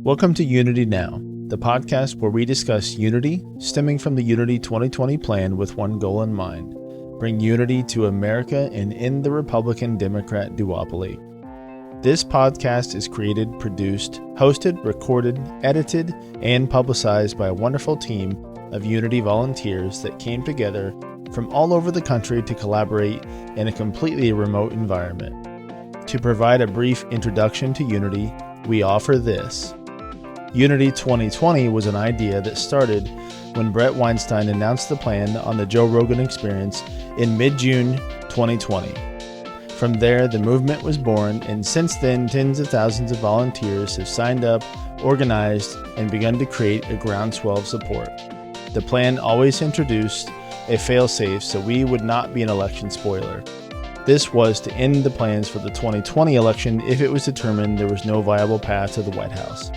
Welcome to Unity Now, the podcast where we discuss unity stemming from the Unity 2020 plan with one goal in mind: bring unity to America and end the Republican-Democrat duopoly. This podcast is created, produced, hosted, recorded, edited, and publicized by a wonderful team of Unity volunteers that came together from all over the country to collaborate in a completely remote environment. To provide a brief introduction to Unity, we offer this. Unity 2020 was an idea that started when Brett Weinstein announced the plan on the Joe Rogan Experience in mid-June 2020. From there, the movement was born, and since then, tens of thousands of volunteers have signed up, organized, and begun to create a groundswell of support. The plan always introduced a fail-safe so we would not be an election spoiler. This was to end the plans for the 2020 election if it was determined there was no viable path to the White House.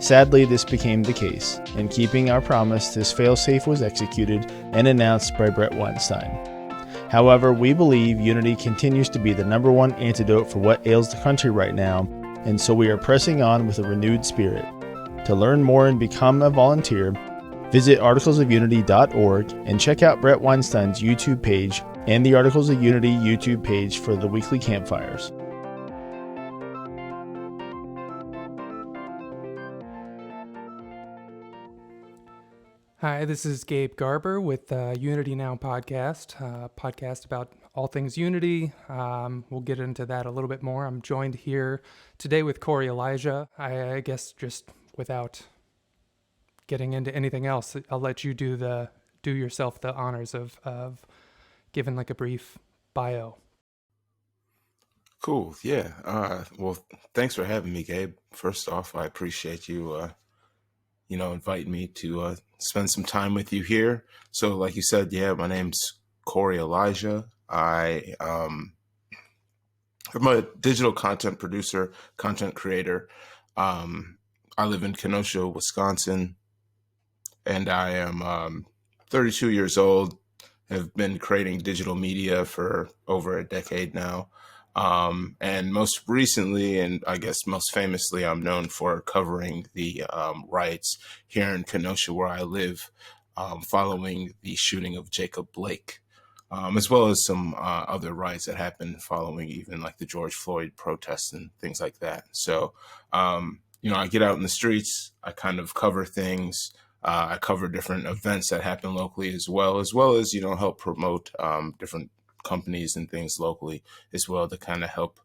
Sadly, this became the case. In keeping our promise, this failsafe was executed and announced by Brett Weinstein. However, we believe Unity continues to be the number one antidote for what ails the country right now, and so we are pressing on with a renewed spirit. To learn more and become a volunteer, visit articlesofunity.org and check out Brett Weinstein's YouTube page and the Articles of Unity YouTube page for the weekly campfires. Hi, this is Gabe Garber with Unity Now podcast, podcast about all things Unity. We'll get into that a little bit more. I'm joined here today with Koerri Elijah. I guess just without getting into anything else, I'll let you do yourself the honors of giving like a brief bio. Cool. Yeah. Well, thanks for having me, Gabe. First off, I appreciate you, inviting me to spend some time with you here. So like you said, my name's Koerri Elijah. I'm a digital content producer, content creator. I live in Kenosha, Wisconsin, and I am 32 years old. Have been creating digital media for over a decade now. And most recently, and I guess most famously, I'm known for covering the riots here in Kenosha, where I live, following the shooting of Jacob Blake, as well as some other riots that happened following even like the George Floyd protests and things like that. So, I get out in the streets, I kind of cover things. I cover different events that happen locally as well as, help promote different companies and things locally as well to kind of help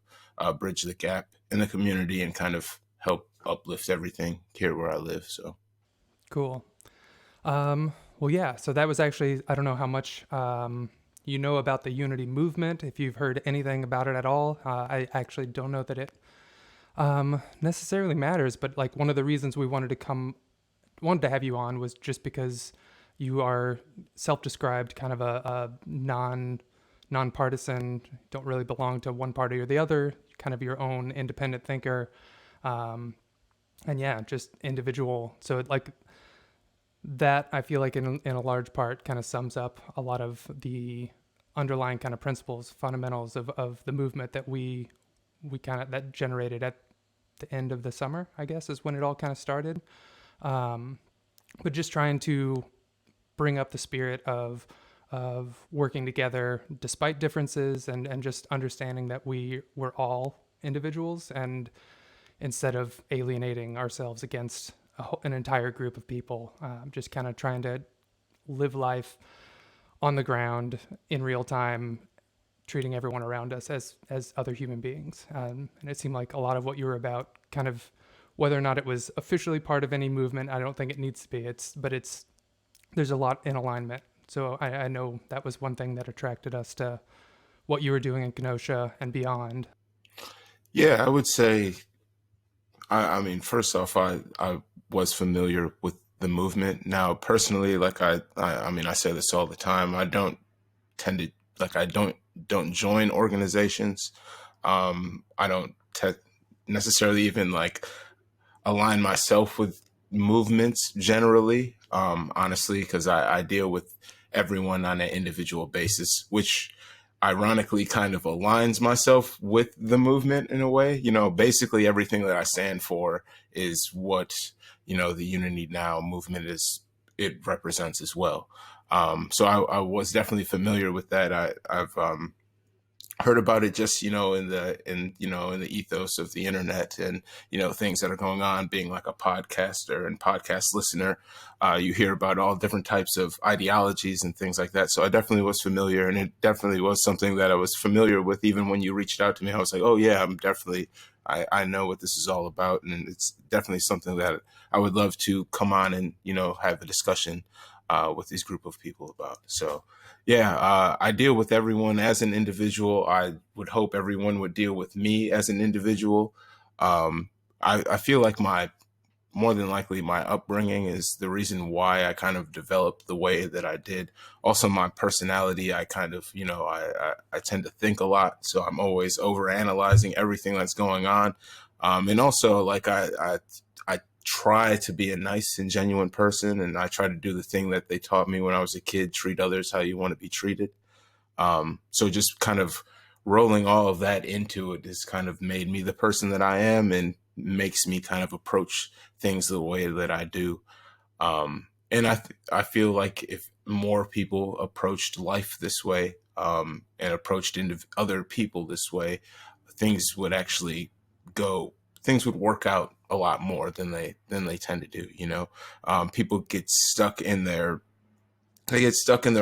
bridge the gap in the community and kind of help uplift everything here where I live. So Cool. So that was actually, I don't know how much you know about the Unity movement, if you've heard anything about it at all. I actually don't know that it necessarily matters, but like one of the reasons we wanted to have you on was just because you are self-described kind of a nonpartisan, don't really belong to one party or the other, kind of your own independent thinker, just individual. So like that, I feel like in a large part kind of sums up a lot of the underlying kind of principles, fundamentals of the movement that we that generated at the end of the summer, I guess, is when it all kind of started. But just trying to bring up the spirit of working together despite differences and just understanding that we're all individuals, and instead of alienating ourselves against an entire group of people, just kind of trying to live life on the ground in real time, treating everyone around us as other human beings. And it seemed like a lot of what you were about, kind of whether or not it was officially part of any movement, I don't think it needs to be. There's a lot in alignment. So I know that was one thing that attracted us to what you were doing in Kenosha and beyond. Yeah, I would say, I mean, first off, I was familiar with the movement. Now, personally, like I say this all the time. I don't join organizations. I don't necessarily even like align myself with movements generally, honestly, because I deal with everyone on an individual basis, which ironically kind of aligns myself with the movement in a way. You know, basically everything that I stand for is what, you know, the Unity Now movement it represents as well. So I was definitely familiar with that. I've heard about it just, you know, in the ethos of the internet, and, you know, things that are going on, being like a podcaster and podcast listener. You hear about all different types of ideologies and things like that. So I definitely was familiar, and it definitely was something that I was familiar with. Even when you reached out to me, I was like, oh yeah, I know what this is all about. And it's definitely something that I would love to come on and, you know, have a discussion with this group of people about. So yeah, I deal with everyone as an individual. I would hope everyone would deal with me as an individual. I feel like more than likely my upbringing is the reason why I kind of developed the way that I did. Also, my personality, I kind of, you know, I tend to think a lot. So I'm always over analyzing everything that's going on. And also, like, I try to be a nice and genuine person, and I try to do the thing that they taught me when I was a kid: treat others how you want to be treated. So just kind of rolling all of that into it has kind of made me the person that I am, and makes me kind of approach things the way that I do. And I feel like if more people approached life this way, and approached other people this way, things would actually things would work out a lot more than they tend to do. You know, people they get stuck in their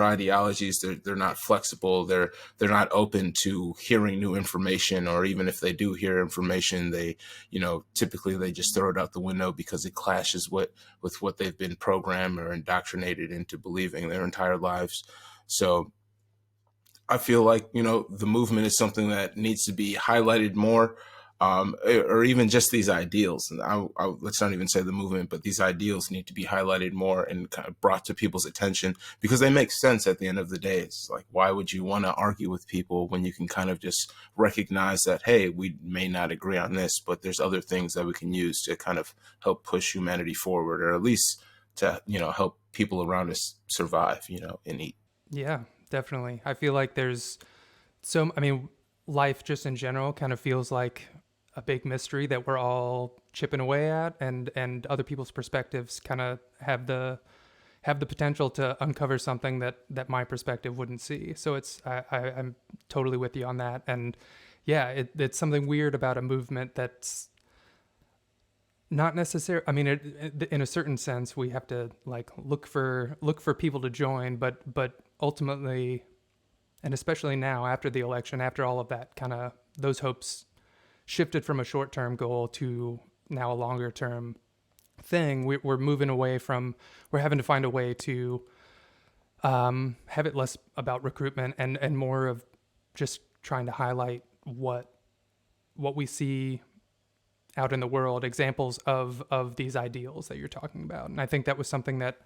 ideologies. They're not flexible. They're not open to hearing new information, or even if they do hear information, they, you know, typically they just throw it out the window because it clashes with what they've been programmed or indoctrinated into believing their entire lives. So I feel like, you know, the movement is something that needs to be highlighted more, or even just these ideals. And let's not even say the movement, but these ideals need to be highlighted more and kind of brought to people's attention, because they make sense at the end of the day. It's like, why would you want to argue with people when you can kind of just recognize that, hey, we may not agree on this, but there's other things that we can use to kind of help push humanity forward, or at least to, you know, help people around us survive, you know, and eat. Yeah, definitely. I feel like life just in general kind of feels like a big mystery that we're all chipping away at, and other people's perspectives kind of have the potential to uncover something that my perspective wouldn't see. So I'm totally with you on that. And yeah, it's something weird about a movement that's not necessary. I mean, in a certain sense, we have to like look for people to join, but ultimately, and especially now after the election, after all of that, kind of those hopes shifted from a short-term goal to now a longer-term thing. We're moving away from, we're having to find a way to have it less about recruitment and more of just trying to highlight what we see out in the world, examples of these ideals that you're talking about. And I think that was something that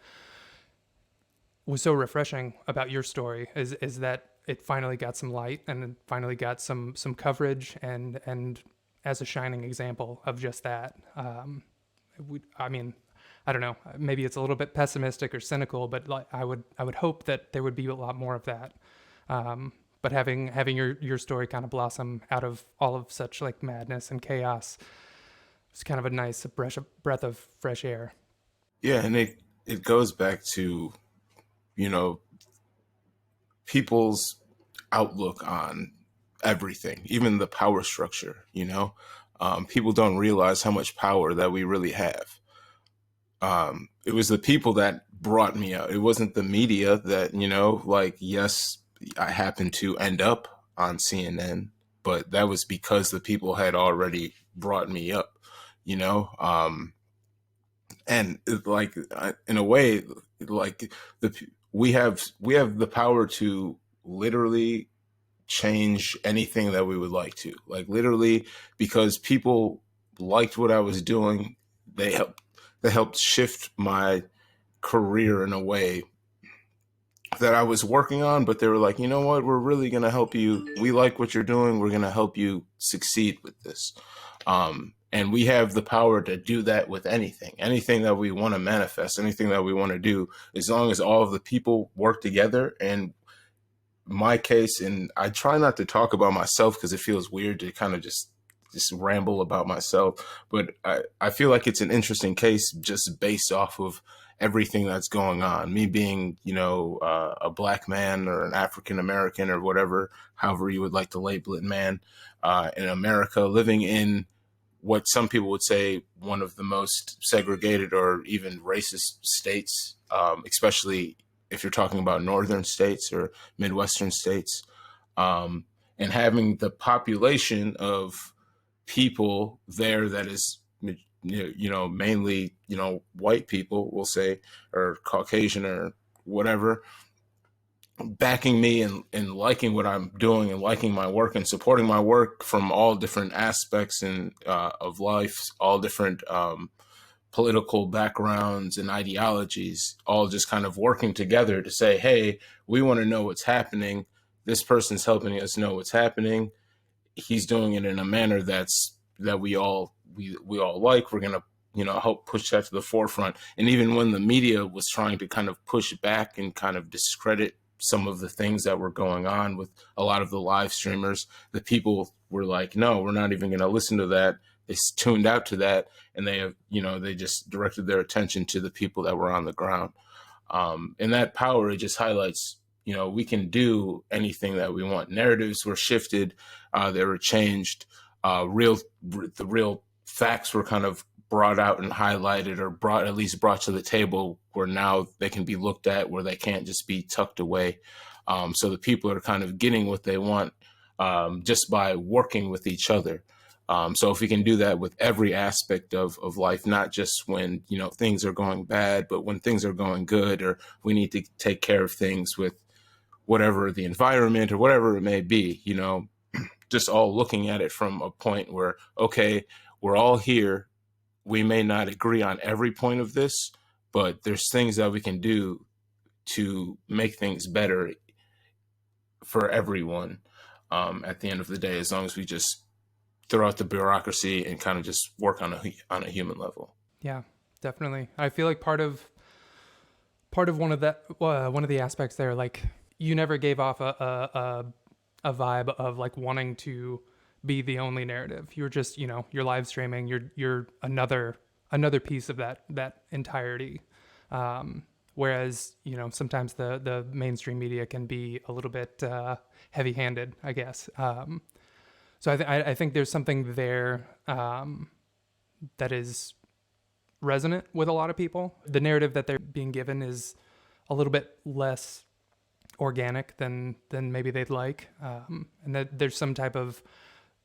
was so refreshing about your story, is that it finally got some light, and it finally got some coverage, and as a shining example of just that. I mean, I don't know, maybe it's a little bit pessimistic or cynical, but like I would hope that there would be a lot more of that. But having your story kind of blossom out of all of such like madness and chaos, it's kind of a nice breath of fresh air. Yeah, and it goes back to, you know, people's outlook on everything, even the power structure. You know, people don't realize how much power that we really have. It was the people that brought me out. It wasn't the media that, you know, like, yes, I happened to end up on CNN, but that was because the people had already brought me up, you know? And like, in a way, like we have the power to literally change anything that we would like to, like, literally, because people liked what I was doing. They helped shift my career in a way that I was working on, but they were like, you know what, we're really going to help you. We like what you're doing. We're going to help you succeed with this. And we have the power to do that with anything that we want to manifest, anything that we want to do, as long as all of the people work together and my case, and I try not to talk about myself because it feels weird to kind of just ramble about myself. But I feel like it's an interesting case just based off of everything that's going on. Me being, a black man or an African American or whatever, however you would like to label it, man, in America, living in what some people would say one of the most segregated or even racist states, especially if you're talking about northern states or Midwestern states, and having the population of people there that is, mainly, white people, we'll say, or Caucasian or whatever, backing me and liking what I'm doing and liking my work and supporting my work from all different aspects and of life, all different political backgrounds and ideologies, all just kind of working together to say, hey, we want to know what's happening. This person's helping us know what's happening. He's doing it in a manner that we all like. We're gonna help push that to the forefront. And even when the media was trying to kind of push back and kind of discredit some of the things that were going on with a lot of the live streamers, the people were like, no, we're not even going to listen to that. They tuned out to that, and they just directed their attention to the people that were on the ground. And that power, it just highlights, we can do anything that we want. Narratives were shifted, they were changed. The real facts were kind of brought out and highlighted, or at least brought to the table, where now they can be looked at, where they can't just be tucked away. So the people are kind of getting what they want just by working with each other. So if we can do that with every aspect of life, not just when, things are going bad, but when things are going good, or we need to take care of things with whatever the environment or whatever it may be, just all looking at it from a point where, okay, we're all here. We may not agree on every point of this, but there's things that we can do to make things better for everyone at the end of the day, as long as we just throw out the bureaucracy and kind of just work on a human level. Yeah, definitely. I feel like part of one of the aspects there, like, you never gave off a vibe of like wanting to be the only narrative. You're just, you're live streaming. You're another piece of that entirety. Whereas, sometimes the mainstream media can be a little bit heavy-handed, I guess. So I think there's something there that is resonant with a lot of people. The narrative that they're being given is a little bit less organic than maybe they'd like, and that there's some type of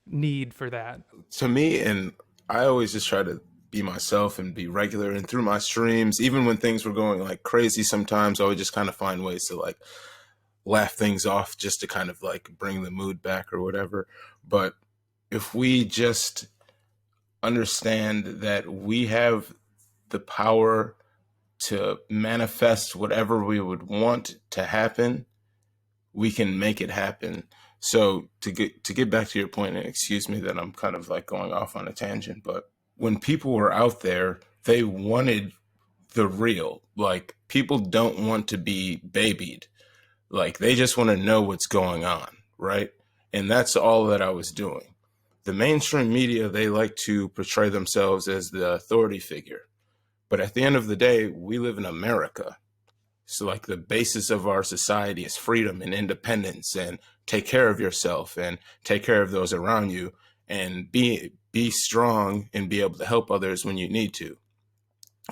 need for that. To me, and I always just try to be myself and be regular, and through my streams, even when things were going like crazy, sometimes I would just kind of find ways to like laugh things off, just to kind of like bring the mood back or whatever. But if we just understand that we have the power to manifest whatever we would want to happen, we can make it happen. So to get back to your point, and excuse me that I'm kind of like going off on a tangent, but when people were out there, they wanted the real. Like, people don't want to be babied. Like, they just want to know what's going on, right? And that's all that I was doing. The mainstream media, they like to portray themselves as the authority figure. But at the end of the day, we live in America. So like, the basis of our society is freedom and independence, and take care of yourself and take care of those around you, and be strong and be able to help others when you need to.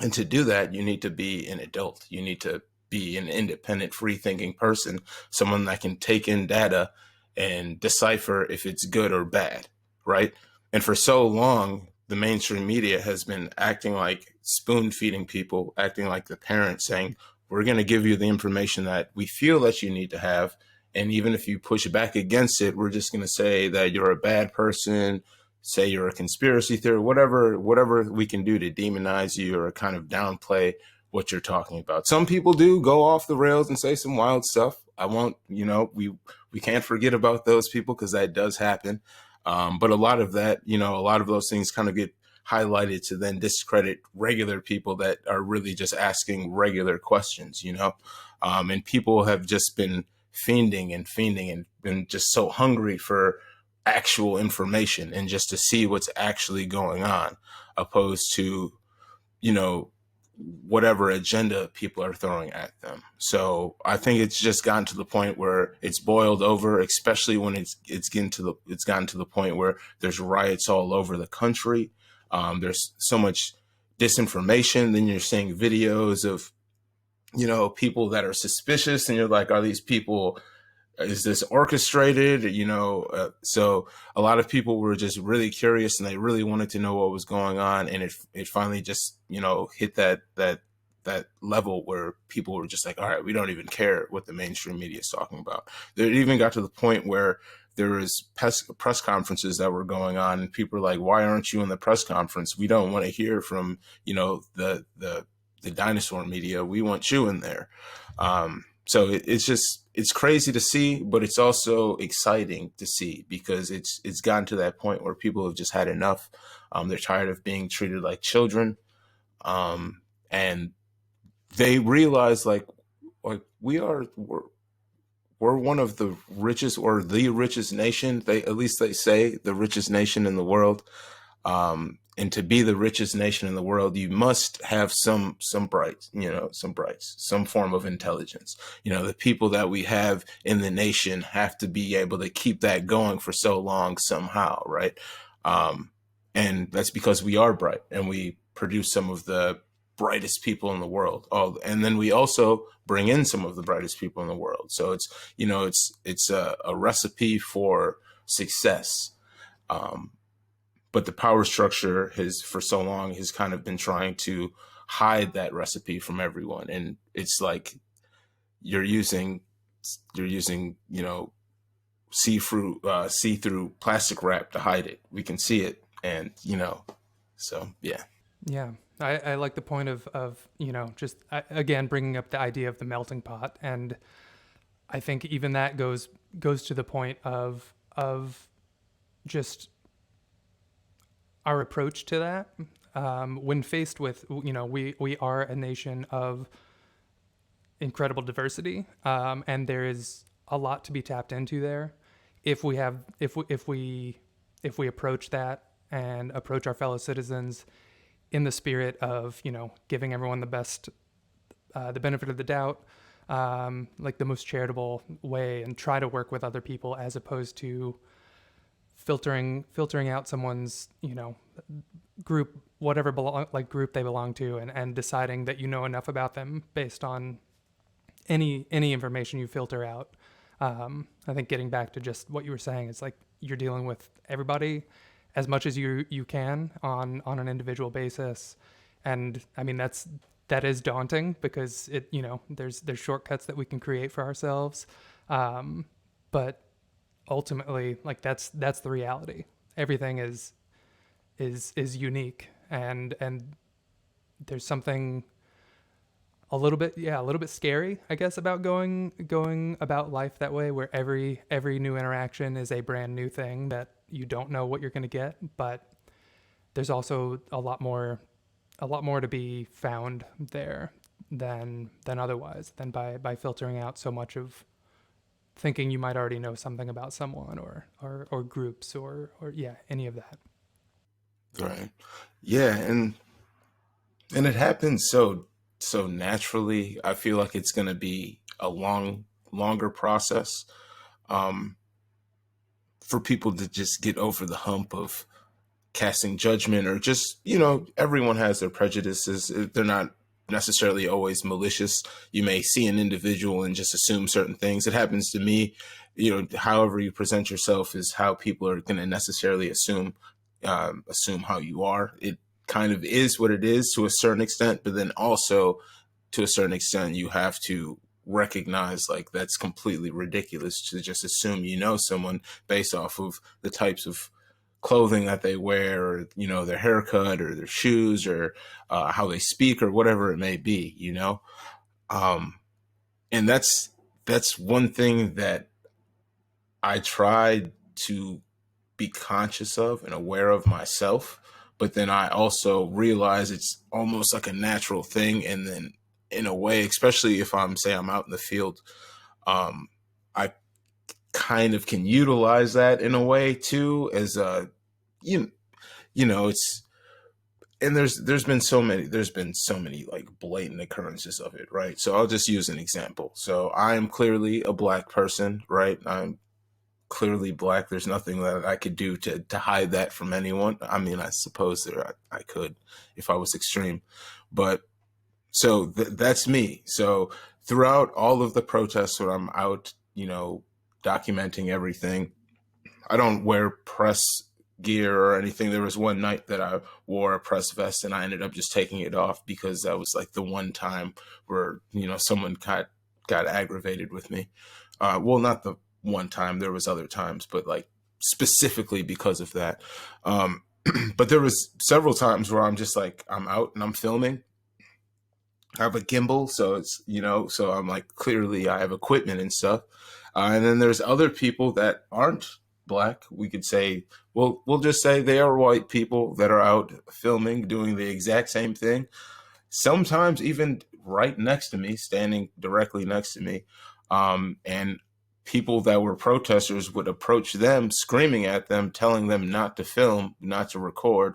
And to do that, you need to be an adult. You need to be an independent, free-thinking person, someone that can take in data and decipher if it's good or bad, right? And for so long, the mainstream media has been acting like spoon-feeding people, acting like the parents, saying, we're going to give you the information that we feel that you need to have. And even if you push back against it, we're just going to say that you're a bad person, say you're a conspiracy theory, whatever we can do to demonize you or kind of downplay what you're talking about. Some people do go off the rails and say some wild stuff. I won't, we can't forget about those people, because that does happen. But a lot of that, a lot of those things kind of get highlighted to then discredit regular people that are really just asking regular questions, and people have just been fiending and just so hungry for actual information and just to see what's actually going on, opposed to, you know, whatever agenda people are throwing at them. So I think it's just gotten to the point where it's boiled over, especially when it's gotten to the point where there's riots all over the country. There's so much disinformation. Then you're seeing videos of, you know, people that are suspicious, and you're like, are these people, is this orchestrated? You know, so a lot of people were just really curious and they really wanted to know what was going on. And it finally just, you know, hit that level where people were just like, all right, we don't even care what the mainstream media is talking about. It even got to the point where there was press conferences that were going on, and people were like, why aren't you in the press conference? We don't want to hear from, you know, the dinosaur media. We want you in there. So it's crazy to see, but it's also exciting to see, because it's gotten to that point where people have just had enough. They're tired of being treated like children. And they realize like we're one of the richest, or the richest nation. At least they say the richest nation in the world. And to be the richest nation in the world, you must have some brights, some form of intelligence. You know, the people that we have in the nation have to be able to keep that going for so long somehow, right? And that's because we are bright and we produce some of the brightest people in the world. Oh, and then we also bring in some of the brightest people in the world. So it's, you know, it's a recipe for success. But the power structure for so long has kind of been trying to hide that recipe from everyone. And it's like you're using, you know, see-through plastic wrap to hide it. We can see it. And, you know, so, yeah. Yeah. I like the point of you know, just again, bringing up the idea of the melting pot. And I think even that goes to the point of just our approach to that, when faced with, you know, we are a nation of incredible diversity, and there is a lot to be tapped into there. If we approach that and approach our fellow citizens in the spirit of, you know, giving everyone the benefit of the doubt, like the most charitable way, and try to work with other people as opposed to filtering out someone's, you know, group, whatever group they belong to, and deciding that you know enough about them based on any information you filter out. I think getting back to just what you were saying, it's like you're dealing with everybody as much as you can on an individual basis. And I mean, that is daunting, because it, you know, there's shortcuts that we can create for ourselves. But ultimately, like that's the reality. Everything is unique, and there's something a little bit scary, I guess, about going about life that way, where every new interaction is a brand new thing that you don't know what you're going to get. But there's also a lot more to be found there than otherwise, than by filtering out so much of thinking you might already know something about someone or groups or any of that. Right. Yeah. And it happens so naturally. I feel like it's going to be a longer process, for people to just get over the hump of casting judgment, or just, you know, everyone has their prejudices. They're not necessarily always malicious. You may see an individual and just assume certain things. It happens to me. You know, however you present yourself is how people are going to necessarily assume how you are. It kind of is what it is to a certain extent, but then also to a certain extent, you have to recognize like that's completely ridiculous to just assume you know someone based off of the types of clothing that they wear, or, you know, their haircut or their shoes, or how they speak, or whatever it may be, you know. And that's one thing that I tried to be conscious of and aware of myself, but then I also realize it's almost like a natural thing. And then in a way, especially if I'm out in the field, kind of can utilize that in a way too, as you you know, it's, and there's been so many like blatant occurrences of it, right? So I'll just use an example. So I am clearly a black person, right? I'm clearly black. There's nothing that I could do to hide that from anyone. I mean, I suppose I could if I was extreme, but so that's me. So throughout all of the protests when I'm out, documenting everything, I don't wear press gear or anything. There was one night that I wore a press vest and I ended up just taking it off because that was like the one time where, someone got aggravated with me. Well, not the one time, there was other times, but like specifically because of that. But there was several times where I'm just like, I'm out and I'm filming. I have a gimbal, so it's, so I'm like, clearly I have equipment and stuff. And then there's other people that aren't black. We could say, we'll just say they are white people that are out filming, doing the exact same thing. Sometimes even right next to me, standing directly next to me. And people that were protesters would approach them, screaming at them, telling them not to film, not to record,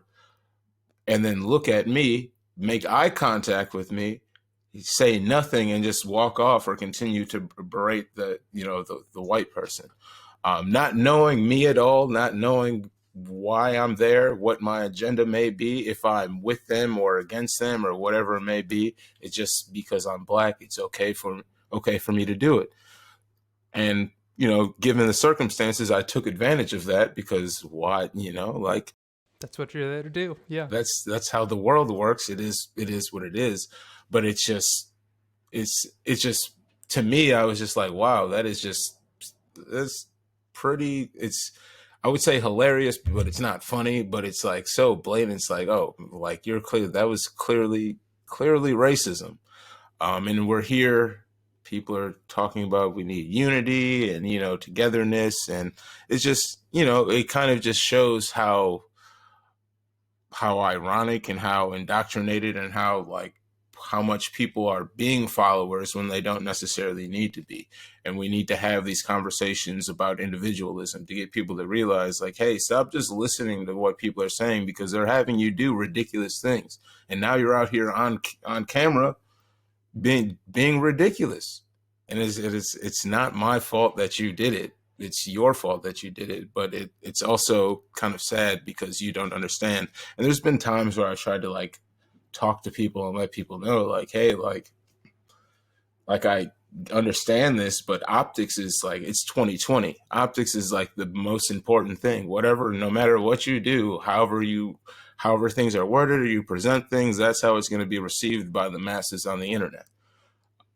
and then look at me, make eye contact with me, say nothing, and just walk off or continue to berate the white person. Not knowing me at all, not knowing why I'm there, what my agenda may be, if I'm with them or against them or whatever it may be. It's just because I'm black, it's okay for me to do it. And, given the circumstances, I took advantage of that because why, like, that's what you're there to do. Yeah. That's how the world works. It is what it is. But it's just to me, I was just like, wow, that's pretty, I would say hilarious, but it's not funny, but it's like so blatant. It's like, oh, like that was clearly racism. And we're here, people are talking about we need unity and, togetherness. And it's just, it kind of just shows how ironic and how indoctrinated and how much people are being followers when they don't necessarily need to be. And we need to have these conversations about individualism to get people to realize, like, hey, stop just listening to what people are saying because they're having you do ridiculous things. And now you're out here on camera being ridiculous. And it's not my fault that you did it. It's your fault that you did it, but it's also kind of sad because you don't understand. And there's been times where I tried to like talk to people and let people know, like, hey, like I understand this, but optics is like, it's 2020. Optics is like the most important thing. Whatever, no matter what you do, however things are worded or you present things, that's how it's going to be received by the masses on the internet.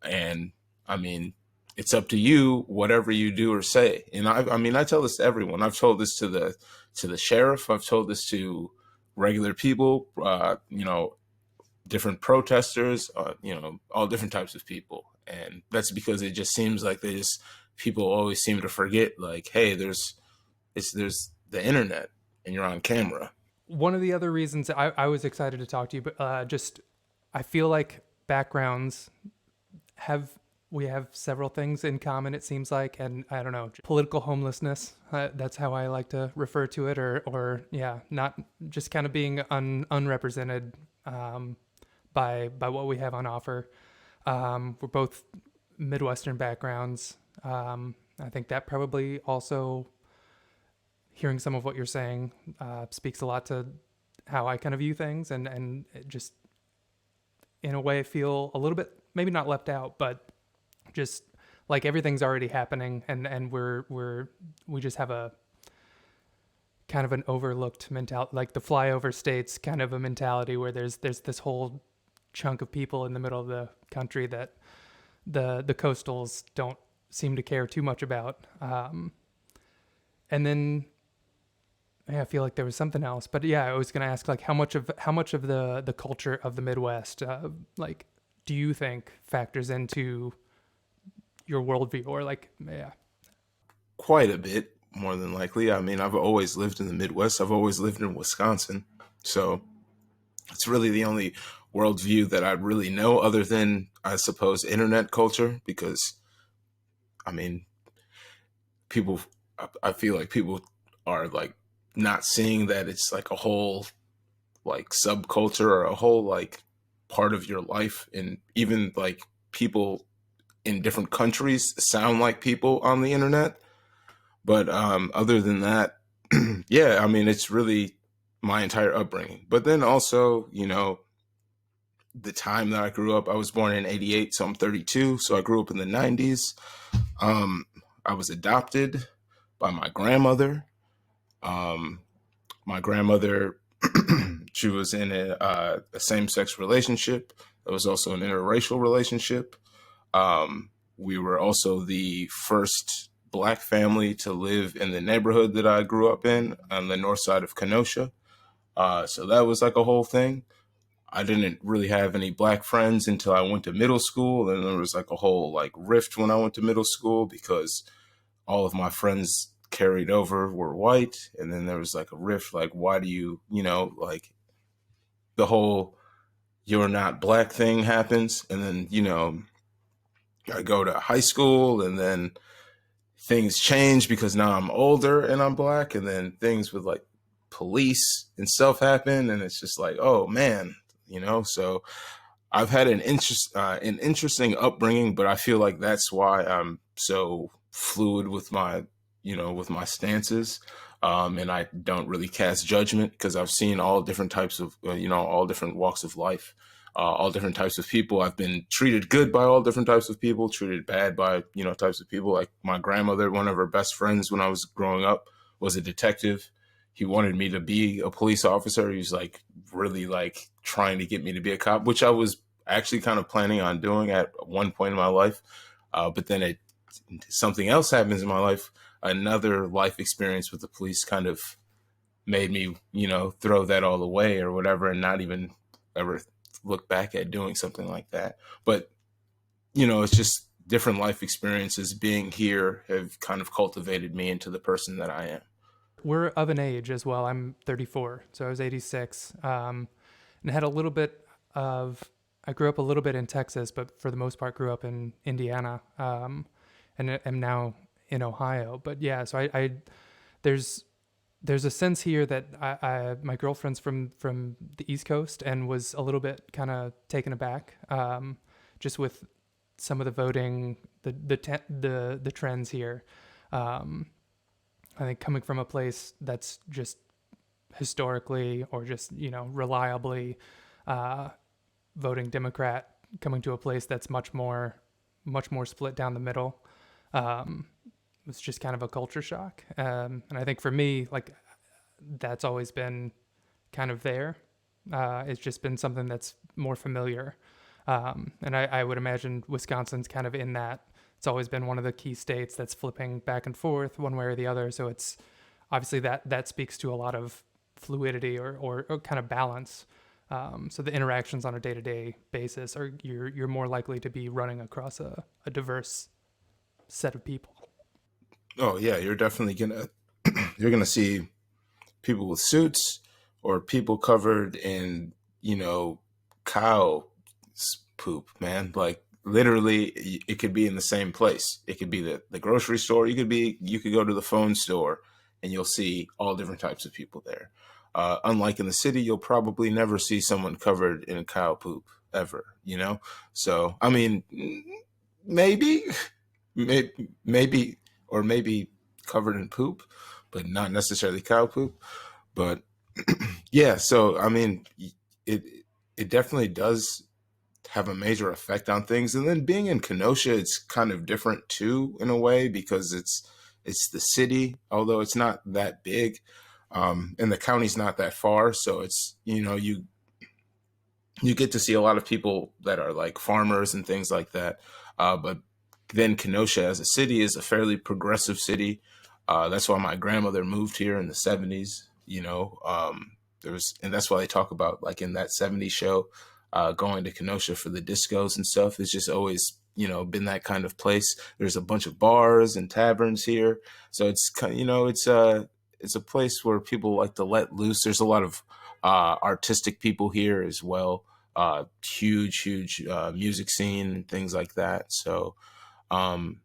And I mean, it's up to you, whatever you do or say. And I tell this to everyone. I've told this to the sheriff. I've told this to regular people, different protesters, all different types of people. And that's because it just seems like people always seem to forget, like, hey, there's the internet and you're on camera. One of the other reasons I was excited to talk to you, but I feel like backgrounds we have several things in common, it seems like, and I don't know, political homelessness, that's how I like to refer to it, or yeah, not just kind of being unrepresented by what we have on offer. We're both Midwestern backgrounds. I think that probably also, hearing some of what you're saying, speaks a lot to how I kind of view things, and it just, in a way, feel a little bit, maybe not left out, but just like everything's already happening, and we just have a kind of an overlooked mentality, like the flyover states kind of a mentality where there's this whole chunk of people in the middle of the country that the coastals don't seem to care too much about. And then I feel like there was something else, but yeah, I was going to ask, like, how much of the culture of the Midwest, like, do you think factors into your worldview, or like, yeah? Quite a bit, more than likely. I mean, I've always lived in the Midwest. I've always lived in Wisconsin. So it's really the only worldview that I really know, other than, I suppose, internet culture, because, I mean, people, I feel like people are like not seeing that it's like a whole like subculture or a whole like part of your life. And even like people in different countries sound like people on the internet. But other than that, yeah, I mean, it's really my entire upbringing. But then also, you know, the time that I grew up, I was born in 88, so I'm 32. So I grew up in the 90s. Um, I was adopted by my grandmother. Um, my grandmother, she was in a same-sex relationship. It was also an interracial relationship. We were also the first Black family to live in the neighborhood that I grew up in on the north side of Kenosha. So that was like a whole thing. I didn't really have any Black friends until I went to middle school. And there was like a whole like rift when I went to middle school because all of my friends carried over were white. And then there was like a rift, like, why do you, you know, like the whole you're not Black thing happens. And then, you know, I go to high school and then things change because now I'm older and I'm Black. And then things with like police and stuff happen. And it's just like, oh man, you know, so I've had an interesting upbringing, but I feel like that's why I'm so fluid with my, you know, with my stances. And I don't really cast judgment because I've seen all different types of, you know, all different walks of life, all different types of people. I've been treated good by all different types of people, treated bad by, you know, types of people. Like my grandmother, one of her best friends when I was growing up was a detective. He wanted me to be a police officer. He was like really like trying to get me to be a cop, which I was actually kind of planning on doing at one point in my life. But then something else happens in my life. Another life experience with the police kind of made me, you know, throw that all away or whatever and not even ever look back at doing something like that. But, you know, it's just different life experiences being here have kind of cultivated me into the person that I am. We're of an age as well. I'm 34, so I was 86, and had a little bit of. I grew up a little bit in Texas, but for the most part, grew up in Indiana, and am now in Ohio. But yeah, so I there's a sense here that my girlfriend's from the East Coast and was a little bit kind of taken aback, just with some of the voting, the trends here. I think coming from a place that's just historically or just, you know, reliably voting Democrat, coming to a place that's much more split down the middle, was just kind of a culture shock. And I think for me, like, that's always been kind of there. It's just been something that's more familiar. And I would imagine Wisconsin's kind of in that. It's always been one of the key states that's flipping back and forth one way or the other. So it's obviously that speaks to a lot of fluidity or kind of balance. So the interactions on a day-to-day basis are you're more likely to be running across a diverse set of people. Oh yeah, you're definitely gonna you're gonna see people with suits or people covered in, you know, cow poop, man. Like literally it could be in the same place. It could be the grocery store. You could go to the phone store and you'll see all different types of people there. Unlike in the city, you'll probably never see someone covered in cow poop ever, you know? So, I mean, maybe, maybe, or maybe covered in poop, but not necessarily cow poop. But yeah, so I mean, it it definitely does have a major effect on things. And then being in Kenosha, it's kind of different too in a way because it's the city, although it's not that big, and the county's not that far. So it's, you know, you get to see a lot of people that are like farmers and things like that. But then Kenosha as a city is a fairly progressive city. That's why my grandmother moved here in the 70s, you know. And that's why they talk about like in that 70s show, going to Kenosha for the discos and stuff. It's just always, you know, been that kind of place. There's a bunch of bars and taverns here. So it's kind of, you know, it's a place where people like to let loose. There's a lot of artistic people here as well. Huge music scene and things like that. So, um,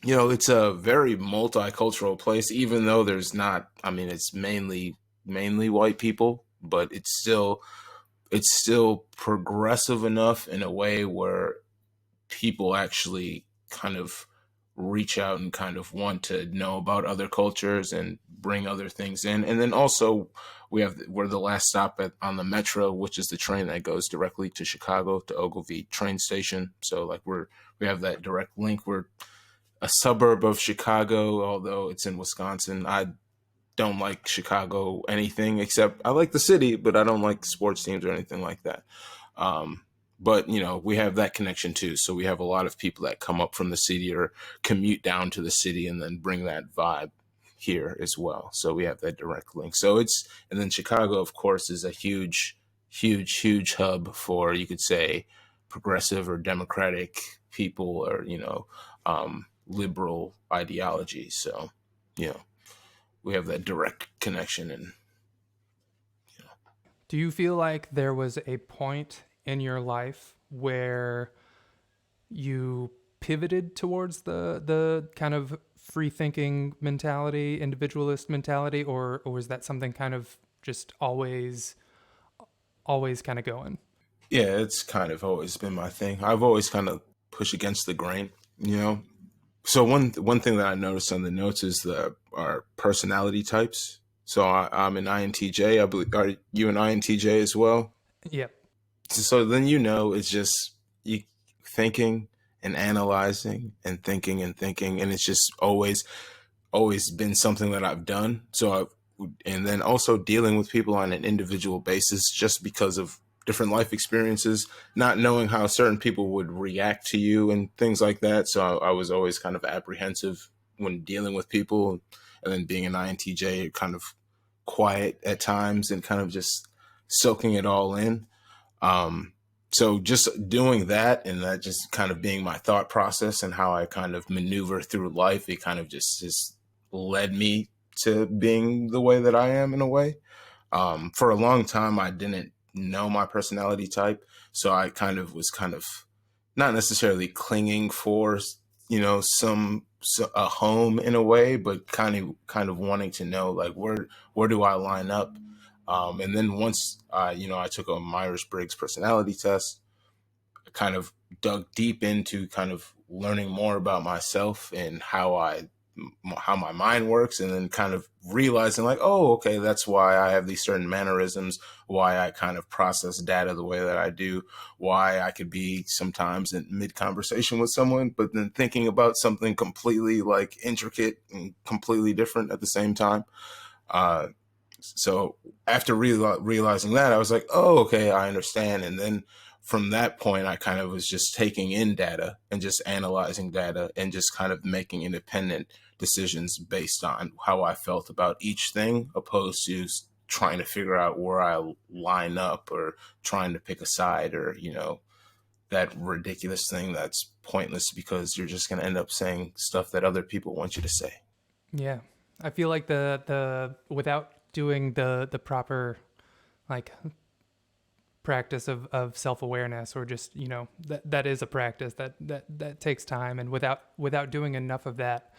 It's a very multicultural place, even though there's not, I mean, it's mainly white people, but it's still progressive enough in a way where people actually kind of reach out and kind of want to know about other cultures and bring other things in. And then also we're the last stop on the metro, which is the train that goes directly to Chicago, to Ogilvie train station. So like we have that direct link. We're a suburb of Chicago, although it's in Wisconsin. I don't like Chicago anything except I like the city, but I don't like sports teams or anything like that. Um, but we have that connection too. So we have a lot of people that come up from the city or commute down to the city and then bring that vibe here as well. So we have that direct link. And then Chicago, of course, is a huge, huge, huge hub for, you could say, progressive or democratic people or, liberal ideology. So, you know, we have that direct connection. And Do you feel like there was a point in your life where you pivoted towards the kind of free thinking mentality, individualist mentality, or was that something kind of just always kind of going? yeah, it's kind of always been my thing. I've always kind of pushed against the grain, you know. So one thing that I noticed on the notes is our personality types. So I'm an INTJ. I believe, are you an INTJ as well? Yep. So then it's just you thinking and analyzing and thinking and thinking, and it's just always been something that I've done. And then also dealing with people on an individual basis just because of different life experiences, not knowing how certain people would react to you and things like that. So I was always kind of apprehensive when dealing with people. And then being an INTJ, kind of quiet at times and kind of just soaking it all in. So just doing that and that just kind of being my thought process and how I kind of maneuver through life, it kind of just led me to being the way that I am in a way. For a long time, I didn't know my personality type. So I kind of not necessarily clinging for, a home in a way, but kind of wanting to know like where do I line up? And then once I took a Myers-Briggs personality test, I kind of dug deep into kind of learning more about myself and how my mind works, and then kind of realizing like, oh, okay, that's why I have these certain mannerisms, why I kind of process data the way that I do, why I could be sometimes in mid conversation with someone, but then thinking about something completely like intricate and completely different at the same time. So after realizing that, I was like, oh, okay, I understand. And then from that point, I kind of was just taking in data and just analyzing data and just kind of making independent decisions based on how I felt about each thing, opposed to trying to figure out where I line up or trying to pick a side or, that ridiculous thing that's pointless because you're just going to end up saying stuff that other people want you to say. Yeah. I feel like the without doing the proper like practice of self-awareness, or just that is a practice that takes time, and without doing enough of that,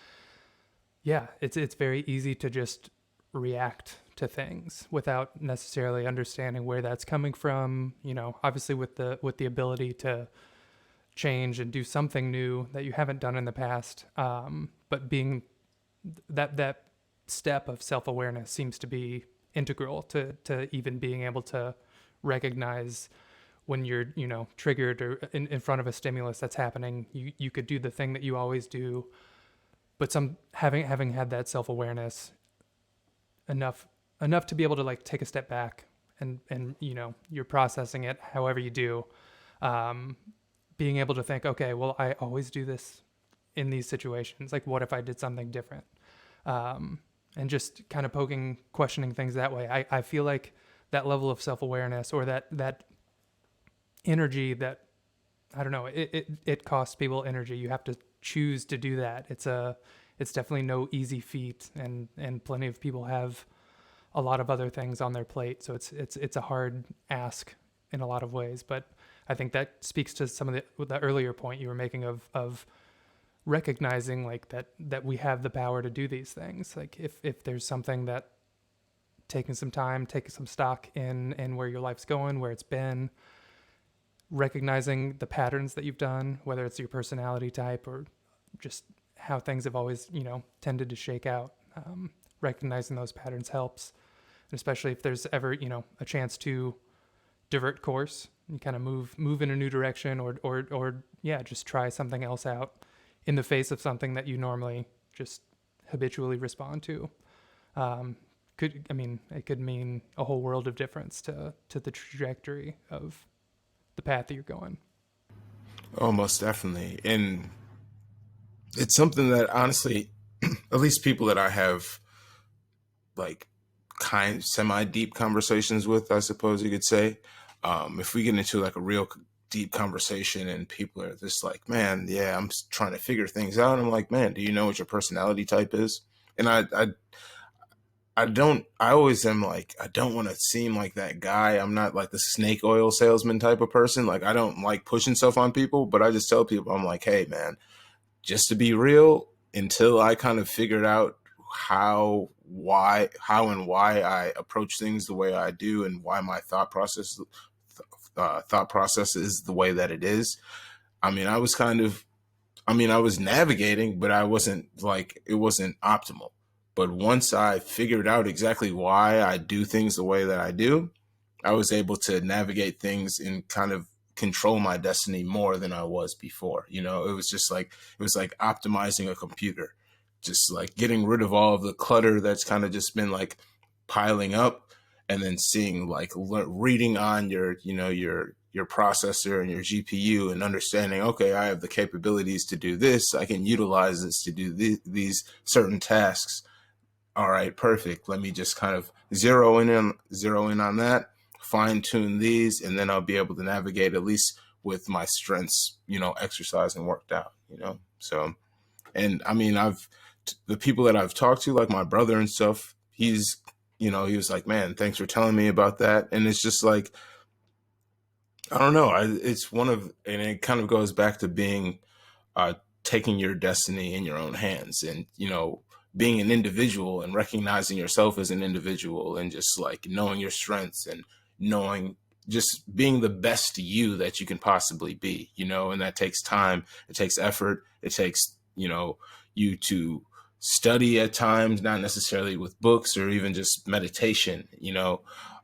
yeah, it's very easy to just react to things without necessarily understanding where that's coming from. Obviously with the ability to change and do something new that you haven't done in the past, but being that step of self-awareness seems to be integral to even being able to recognize when you're triggered or in front of a stimulus that's happening. You could do the thing that you always do, but having had that self-awareness enough to be able to like take a step back and you're processing it however you do, being able to think, okay, well, I always do this in these situations, like what if I did something different, and just kind of questioning things that way. I feel like that level of self-awareness, or that energy that, I don't know, it costs people energy. You have to choose to do that. It's definitely no easy feat, and plenty of people have a lot of other things on their plate. So it's a hard ask in a lot of ways, but I think that speaks to some of the earlier point you were making of recognizing like that we have the power to do these things. Like if there's something that taking some time, taking some stock in where your life's going, where it's been, recognizing the patterns that you've done, whether it's your personality type or just how things have always, tended to shake out. Recognizing those patterns helps, and especially if there's ever, a chance to divert course and kind of move in a new direction, or just try something else out in the face of something that you normally just habitually respond to. It could mean a whole world of difference to the trajectory of the path that you're going. Oh, most definitely. And it's something that honestly, at least people that I have like semi deep conversations with, I suppose you could say, if we get into like a real deep conversation and people are just like, man, yeah, I'm trying to figure things out. I'm like, man, do you know what your personality type is? And I always am like, I don't want to seem like that guy. I'm not like the snake oil salesman type of person. Like, I don't like pushing stuff on people, but I just tell people, I'm like, hey man, just to be real, until I kind of figured out how and why I approach things the way I do and why my thought process is the way that it is. I was navigating, but I wasn't like, it wasn't optimal. But once I figured out exactly why I do things the way that I do, I was able to navigate things and kind of control my destiny more than I was before. It was like optimizing a computer, just like getting rid of all of the clutter that's kind of just been like piling up, and then seeing like reading on your processor and your GPU and understanding, okay, I have the capabilities to do this. I can utilize this to do these certain tasks. All right, perfect. Let me just kind of zero in on that, fine tune these, and then I'll be able to navigate at least with my strengths, exercise and worked out, So, and I mean, the people that I've talked to, like my brother and stuff, he was like, man, thanks for telling me about that. And it's just like, I don't know. And it kind of goes back to being, taking your destiny in your own hands and, being an individual and recognizing yourself as an individual and just like knowing your strengths and just being the best you that you can possibly be, and that takes time. It takes effort. It takes, you to study at times, not necessarily with books or even just meditation,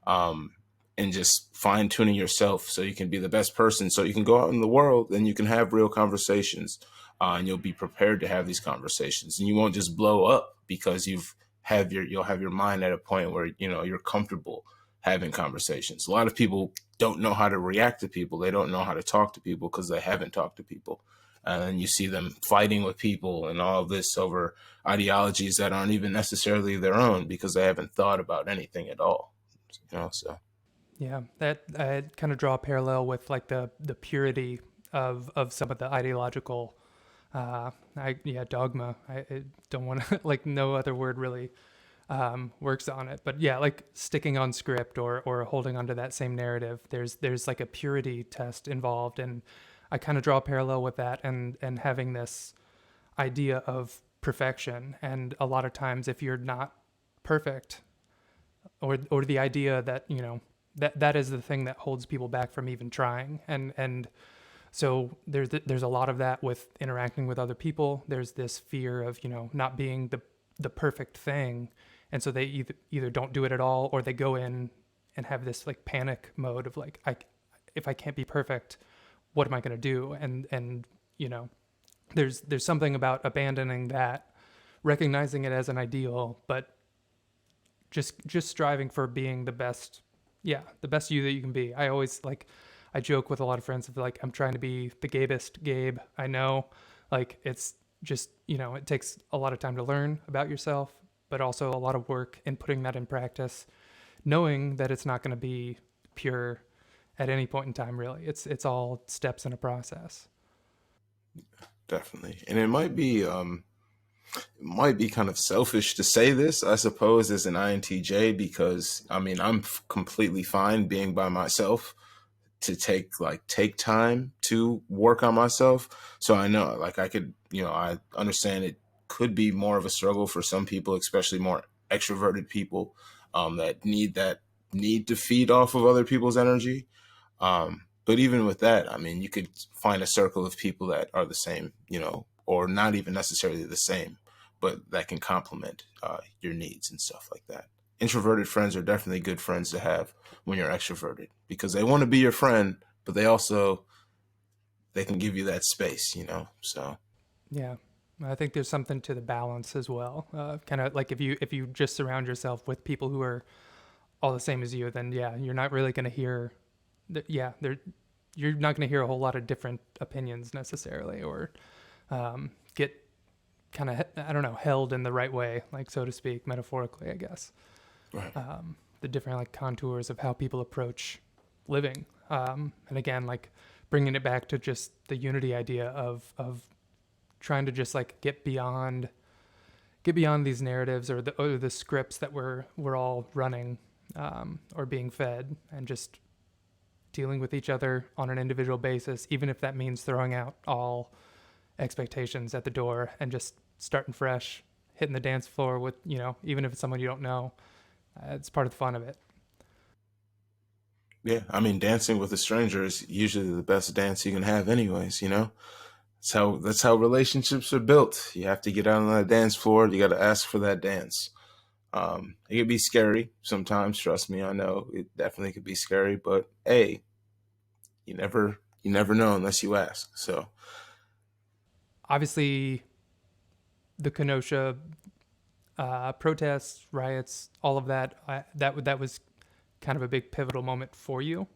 and just fine tuning yourself so you can be the best person, so you can go out in the world and you can have real conversations. And you'll be prepared to have these conversations, and you won't just blow up because you'll have your mind at a point where, you're comfortable having conversations. A lot of people don't know how to react to people. They don't know how to talk to people because they haven't talked to people. And you see them fighting with people and all of this over ideologies that aren't even necessarily their own because they haven't thought about anything at all. So. Yeah, that I kind of draw a parallel with like the purity of some of the ideological dogma. I don't want to like, no other word really works on it, but yeah, like sticking on script or holding onto that same narrative. There's like a purity test involved, and I kind of draw a parallel with that and having this idea of perfection. And a lot of times, if you're not perfect, or the idea that that is the thing that holds people back from even trying, and so there's a lot of that with interacting with other people. There's this fear of, not being the perfect thing. And so they either don't do it at all, or they go in and have this like panic mode of like, if I can't be perfect, what am I going to do? And there's something about abandoning that, recognizing it as an ideal, but just striving for being the best you that you can be. I joke with a lot of friends of like, I'm trying to be the gayest Gabe I know. Like, it's just, it takes a lot of time to learn about yourself, but also a lot of work in putting that in practice, knowing that it's not going to be pure at any point in time, really. It's all steps in a process. Definitely. And it might be kind of selfish to say this, I suppose, as an INTJ, because I'm completely fine being by myself to take time to work on myself. So I know, like, I could, I understand it could be more of a struggle for some people, especially more extroverted people, that need to feed off of other people's energy. But even with that, I mean, you could find a circle of people that are the same, or not even necessarily the same, but that can complement your needs and stuff like that. Introverted friends are definitely good friends to have when you're extroverted, because they want to be your friend, but they can give you that space, So Yeah. I think there's something to the balance as well. Kind of like if you just surround yourself with people who are all the same as you, then yeah, you're not really going to hear, you're not going to hear a whole lot of different opinions necessarily, or get kind of, I don't know, held in the right way, like, so to speak, metaphorically, I guess. right. The different like contours of how people approach living, and again, like bringing it back to just the unity idea of trying to just like get beyond these narratives or the scripts that we're all running, or being fed, and just dealing with each other on an individual basis, even if that means throwing out all expectations at the door and just starting fresh, hitting the dance floor with, even if it's someone you don't know. It's part of the fun of it. Yeah, I mean, dancing with a stranger is usually the best dance you can have, anyways. That's how relationships are built. You have to get out on that dance floor. You got to ask for that dance. It could be scary sometimes. Trust me, I know it definitely could be scary. But hey, you never know unless you ask. So Obviously, the Kenosha protests, riots, all of that, that was kind of a big pivotal moment for you.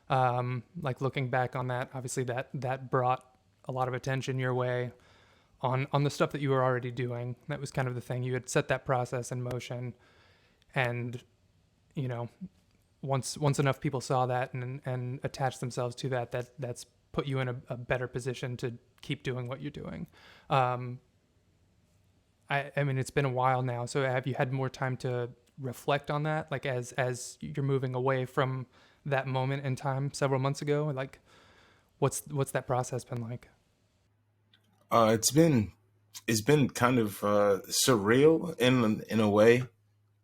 Like looking back on that, obviously that brought a lot of attention your way on the stuff that you were already doing. That was kind of the thing. You had set that process in motion, and you know, once enough people saw that and attached themselves to that's put you in a better position to keep doing what you're doing. I mean, it's been a while now, so have you had more time to reflect on that, like as you're moving away from that moment in time several months ago? Like, what's that process been like? it's been kind of surreal in a way,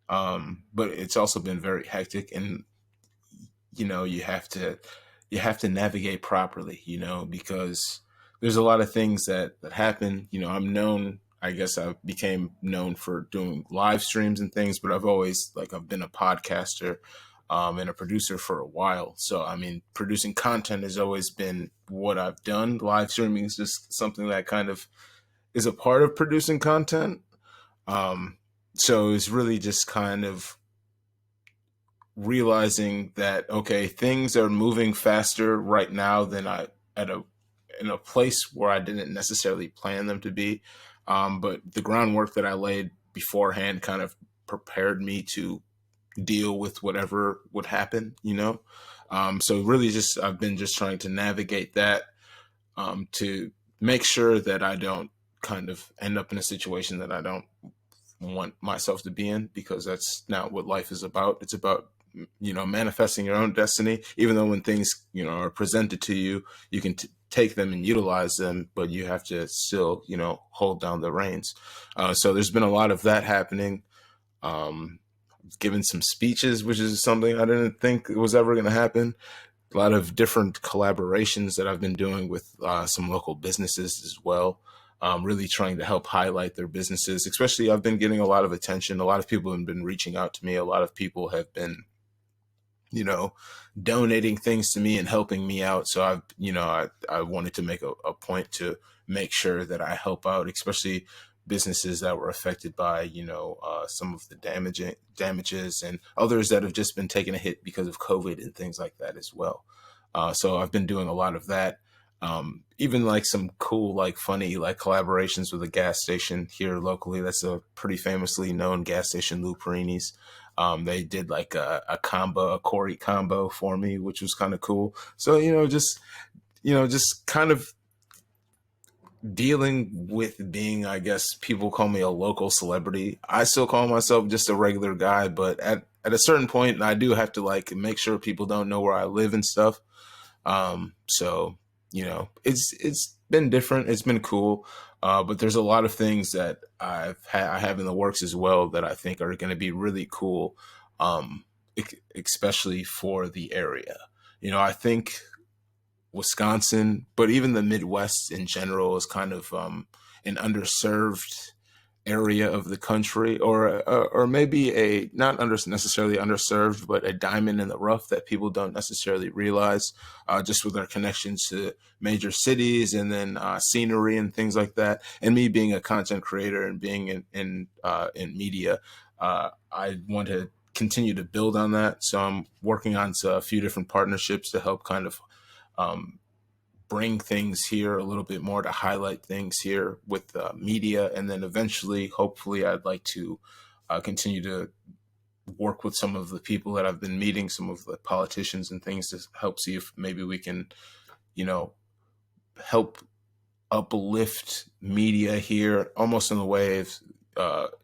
but it's also been very hectic, and you have to navigate properly, because there's a lot of things that happen. I guess I became known for doing live streams and things, but I've been a podcaster, and a producer for a while. So I mean, producing content has always been what I've done. Live streaming is just something that kind of is a part of producing content. um so it's really just kind of realizing that, okay, things are moving faster right now than I at a in a place where I didn't necessarily plan them to be. But the groundwork that I laid beforehand kind of prepared me to deal with whatever would happen. So really, just I've been just trying to navigate that, to make sure that I don't kind of end up in a situation that I don't want myself to be in, because that's not what life is about. It's about manifesting your own destiny. Even though when things are presented to you, you can take them and utilize them, but you have to still hold down the reins. So there's been a lot of that happening. Um, Given some speeches, which is something I didn't think was ever going to happen. A lot of different collaborations that I've been doing with some local businesses as well. Really trying to help highlight their businesses. Especially, I've been getting a lot of attention. A lot of people have been reaching out to me. A lot of people have been, donating things to me and helping me out. So I wanted to make a point to make sure that I help out, especially businesses that were affected by, some of the damages, and others that have just been taking a hit because of COVID and things like that as well. So I've been doing a lot of that. Even like some cool, like funny, like collaborations with a gas station here locally. That's a pretty famously known gas station, Lou Perini's. They did like a combo, a Koerri combo for me, which was kind of cool. So, just kind of dealing with being, I guess people call me a local celebrity. I still call myself just a regular guy, but at a certain point, I do have to like make sure people don't know where I live and stuff. So it's been different. It's been cool. But there's a lot of things that I have in the works as well that I think are going to be really cool, especially for the area. I think Wisconsin, but even the Midwest in general is kind of an underserved area of the country, or maybe a not necessarily underserved, but a diamond in the rough that people don't necessarily realize, just with our connections to major cities and then scenery and things like that. And me being a content creator and being in media, I want to continue to build on that. So I'm working on a few different partnerships to help kind of um, bring things here a little bit more, to highlight things here with media. And then eventually, hopefully, I'd like to continue to work with some of the people that I've been meeting, some of the politicians and things, to help see if maybe we can, help uplift media here, almost in the way of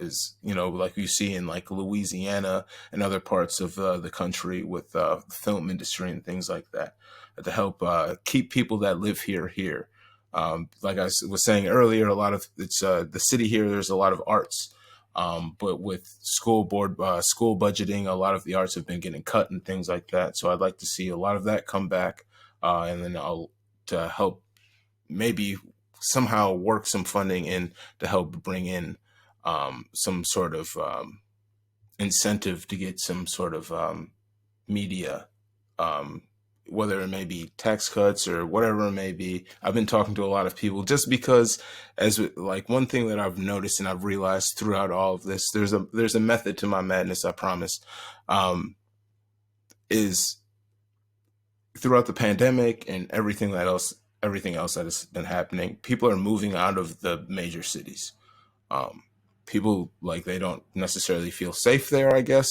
is like you see in like Louisiana and other parts of the country with the film industry and things like that, to help keep people that live here. Like I was saying earlier, a lot of it's the city here. There's a lot of arts, but with school budgeting, a lot of the arts have been getting cut and things like that. So I'd like to see a lot of that come back, and then to help maybe somehow work some funding in to help bring in some sort of incentive to get some sort of media, whether it may be tax cuts or whatever it may be. I've been talking to a lot of people, just because, as like one thing that I've noticed and I've realized throughout all of this, there's a method to my madness, I promise. Is throughout the pandemic and everything else that has been happening, people are moving out of the major cities. People, like, they don't necessarily feel safe there, I guess,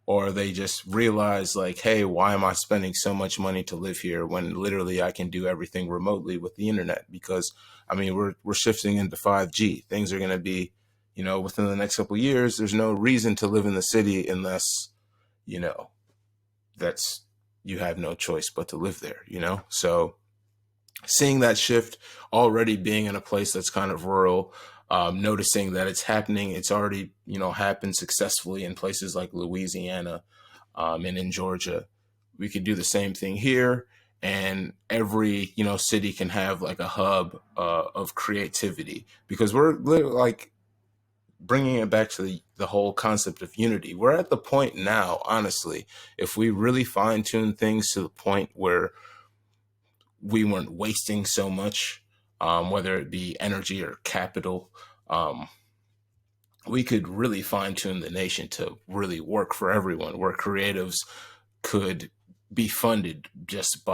or they just realize, like, hey, why am I spending so much money to live here when literally I can do everything remotely with the internet? Because I mean, we're shifting into 5G. Things are going to be, within the next couple of years. There's no reason to live in the city unless, that's you have no choice but to live there. So seeing that shift, already being in a place that's kind of rural, noticing that it's happening. It's already, happened successfully in places like Louisiana, and in Georgia. We could do the same thing here, and every, city can have like a hub of creativity, because we're like bringing it back to the whole concept of unity. We're at the point now, honestly, if we really fine tune things to the point where we weren't wasting so much, whether it be energy or capital, we could really fine tune the nation to really work for everyone, where creatives could be funded just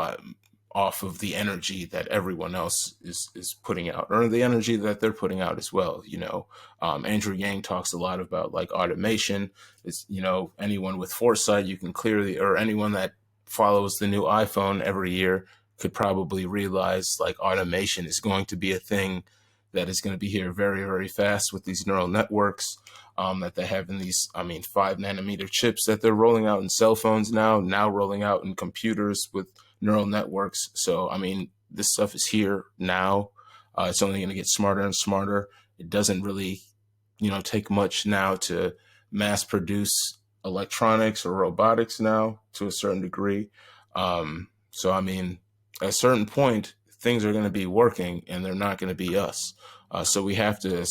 off of the energy that everyone else is putting out, or the energy that they're putting out as well. Andrew Yang talks a lot about like automation. It's, anyone with foresight, you can clearly, or anyone that follows the new iPhone every year, could probably realize like automation is going to be a thing that is going to be here very, very fast with these neural networks that they have in these, 5 nanometer chips that they're rolling out in cell phones now rolling out in computers with neural networks. So, this stuff is here now. It's only going to get smarter and smarter. It doesn't really, take much now to mass produce electronics or robotics now, to a certain degree. So, at a certain point, things are going to be working and they're not going to be us. So we have to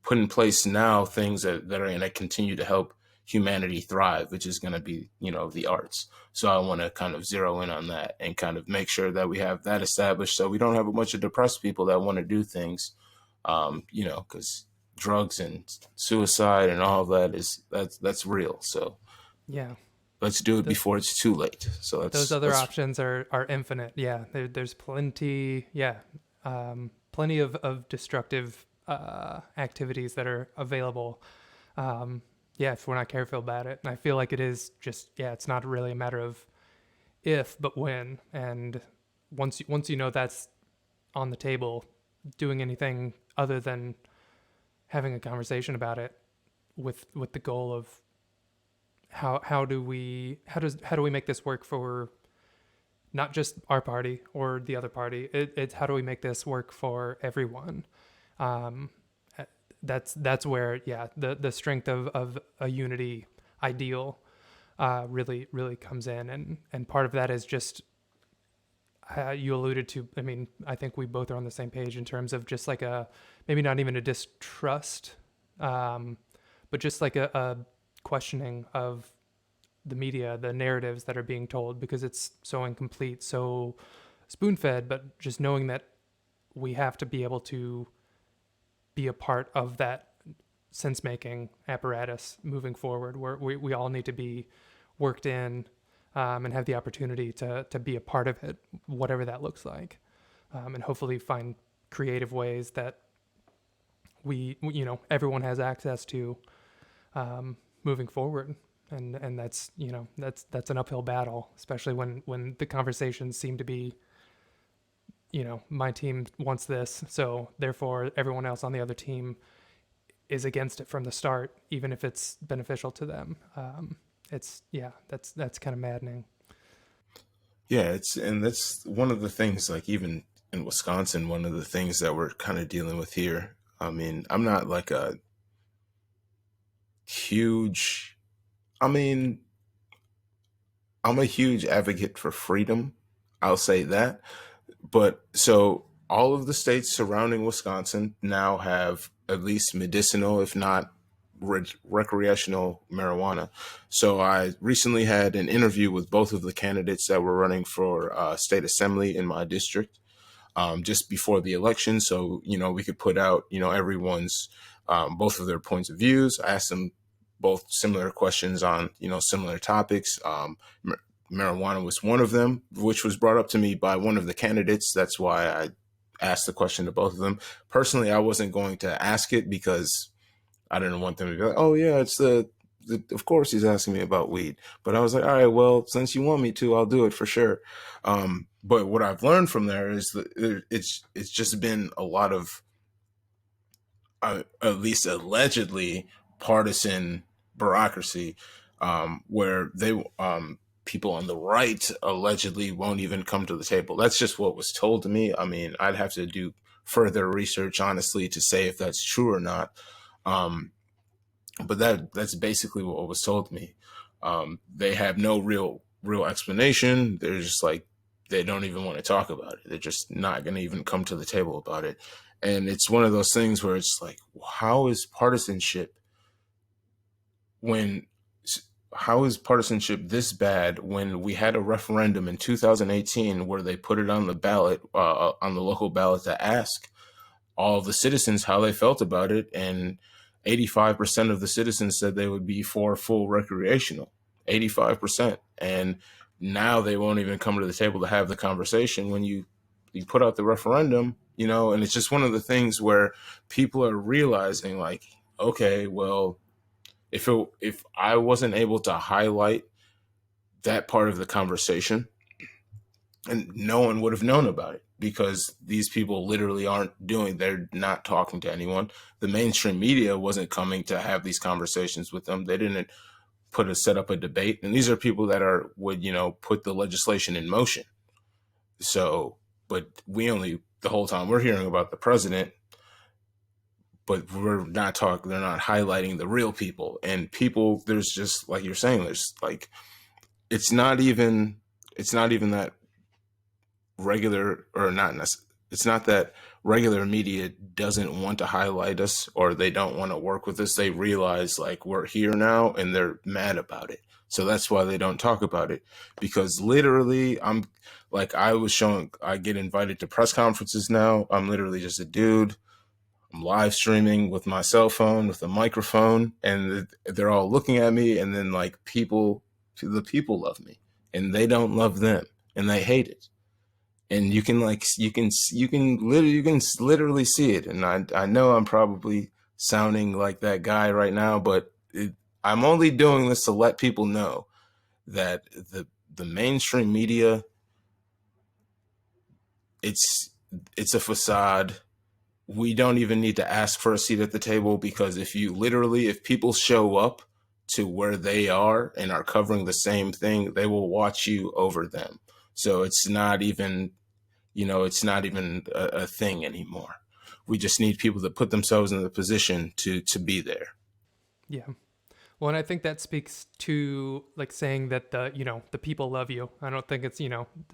put in place now things that are going to continue to help humanity thrive, which is going to be, the arts. So I want to kind of zero in on that and kind of make sure that we have that established, so we don't have a bunch of depressed people that want to do things, because drugs and suicide and all of that that's real. So Yeah. let's do it before it's too late. So Those other options are infinite. Yeah. There's plenty. Yeah. Plenty of destructive activities that are available. If we're not careful about it. And I feel like it is just, it's not really a matter of if, but when. And once you know that's on the table, doing anything other than having a conversation about it with the goal of how do we make this work for not just our party or the other party. It's how do we make this work for everyone? Um, that's where, yeah, the strength of a unity ideal really comes in, and part of that is just you alluded to. I mean, I think we both are on the same page in terms of just like a maybe not even a distrust, but just like a questioning of the media, the narratives that are being told, because it's so incomplete, so spoon fed. But just knowing that we have to be able to be a part of that sense making apparatus moving forward, where we all need to be worked in, and have the opportunity to be a part of it, whatever that looks like, and hopefully find creative ways that everyone has access to, moving forward. And that's that's an uphill battle, especially when the conversations seem to be, my team wants this, so therefore everyone else on the other team is against it from the start, even if it's beneficial to them. That's kind of maddening. Yeah, that's one of the things, like even in Wisconsin, one of the things that we're kind of dealing with here. I mean, I'm not like a huge, I mean, I'm a huge advocate for freedom. I'll say that. But so all of the states surrounding Wisconsin now have at least medicinal, if not recreational marijuana. So I recently had an interview with both of the candidates that were running for state assembly in my district, just before the election. So, we could put out, everyone's, both of their points of views. I asked them both similar questions on, similar topics. Marijuana was one of them, which was brought up to me by one of the candidates. That's why I asked the question to both of them. Personally, I wasn't going to ask it because I didn't want them to be like, oh yeah, it's of course he's asking me about weed. But I was like, all right, well, since you want me to, I'll do it for sure. But what I've learned from there is that it's just been a lot of, at least allegedly, partisan bureaucracy, where people on the right allegedly won't even come to the table. That's just what was told to me. I mean, I'd have to do further research, honestly, to say if that's true or not. But that's basically what was told to me. They have no real explanation. They're just like, they don't even want to talk about it. They're just not going to even come to the table about it. And it's one of those things where it's like, how is partisanship this bad when we had a referendum in 2018 where they put it on the ballot, on the local ballot, to ask all of the citizens how they felt about it, and 85% of the citizens said they would be for full recreational. 85%. And now they won't even come to the table to have the conversation when you put out the referendum, and it's just one of the things where people are realizing, like, okay, well, if I wasn't able to highlight that part of the conversation, and no one would have known about it, because these people literally they're not talking to anyone. The mainstream media wasn't coming to have these conversations with them. They didn't set up a debate. And these are people that would put the legislation in motion. So, but the whole time we're hearing about the president, but they're not highlighting the real people. And people, there's just, like you're saying, there's like, it's not even that regular, or not, it's not that regular media doesn't want to highlight us or they don't want to work with us. They realize, like, we're here now and they're mad about it. So that's why they don't talk about it, because literally I get invited to press conferences now. I'm literally just a dude. I'm live streaming with my cell phone with a microphone, and they're all looking at me. And then, like, the people love me and they don't love them and they hate it. And you can literally see it. And I know I'm probably sounding like that guy right now, but I'm only doing this to let people know that the mainstream media, it's a facade. We don't even need to ask for a seat at the table, because if people show up to where they are and are covering the same thing, they will watch you over them. So it's not even, it's not even a thing anymore. We just need people to put themselves in the position to be there. Yeah. Well, and I think that speaks to like saying that the people love you. I don't think it's,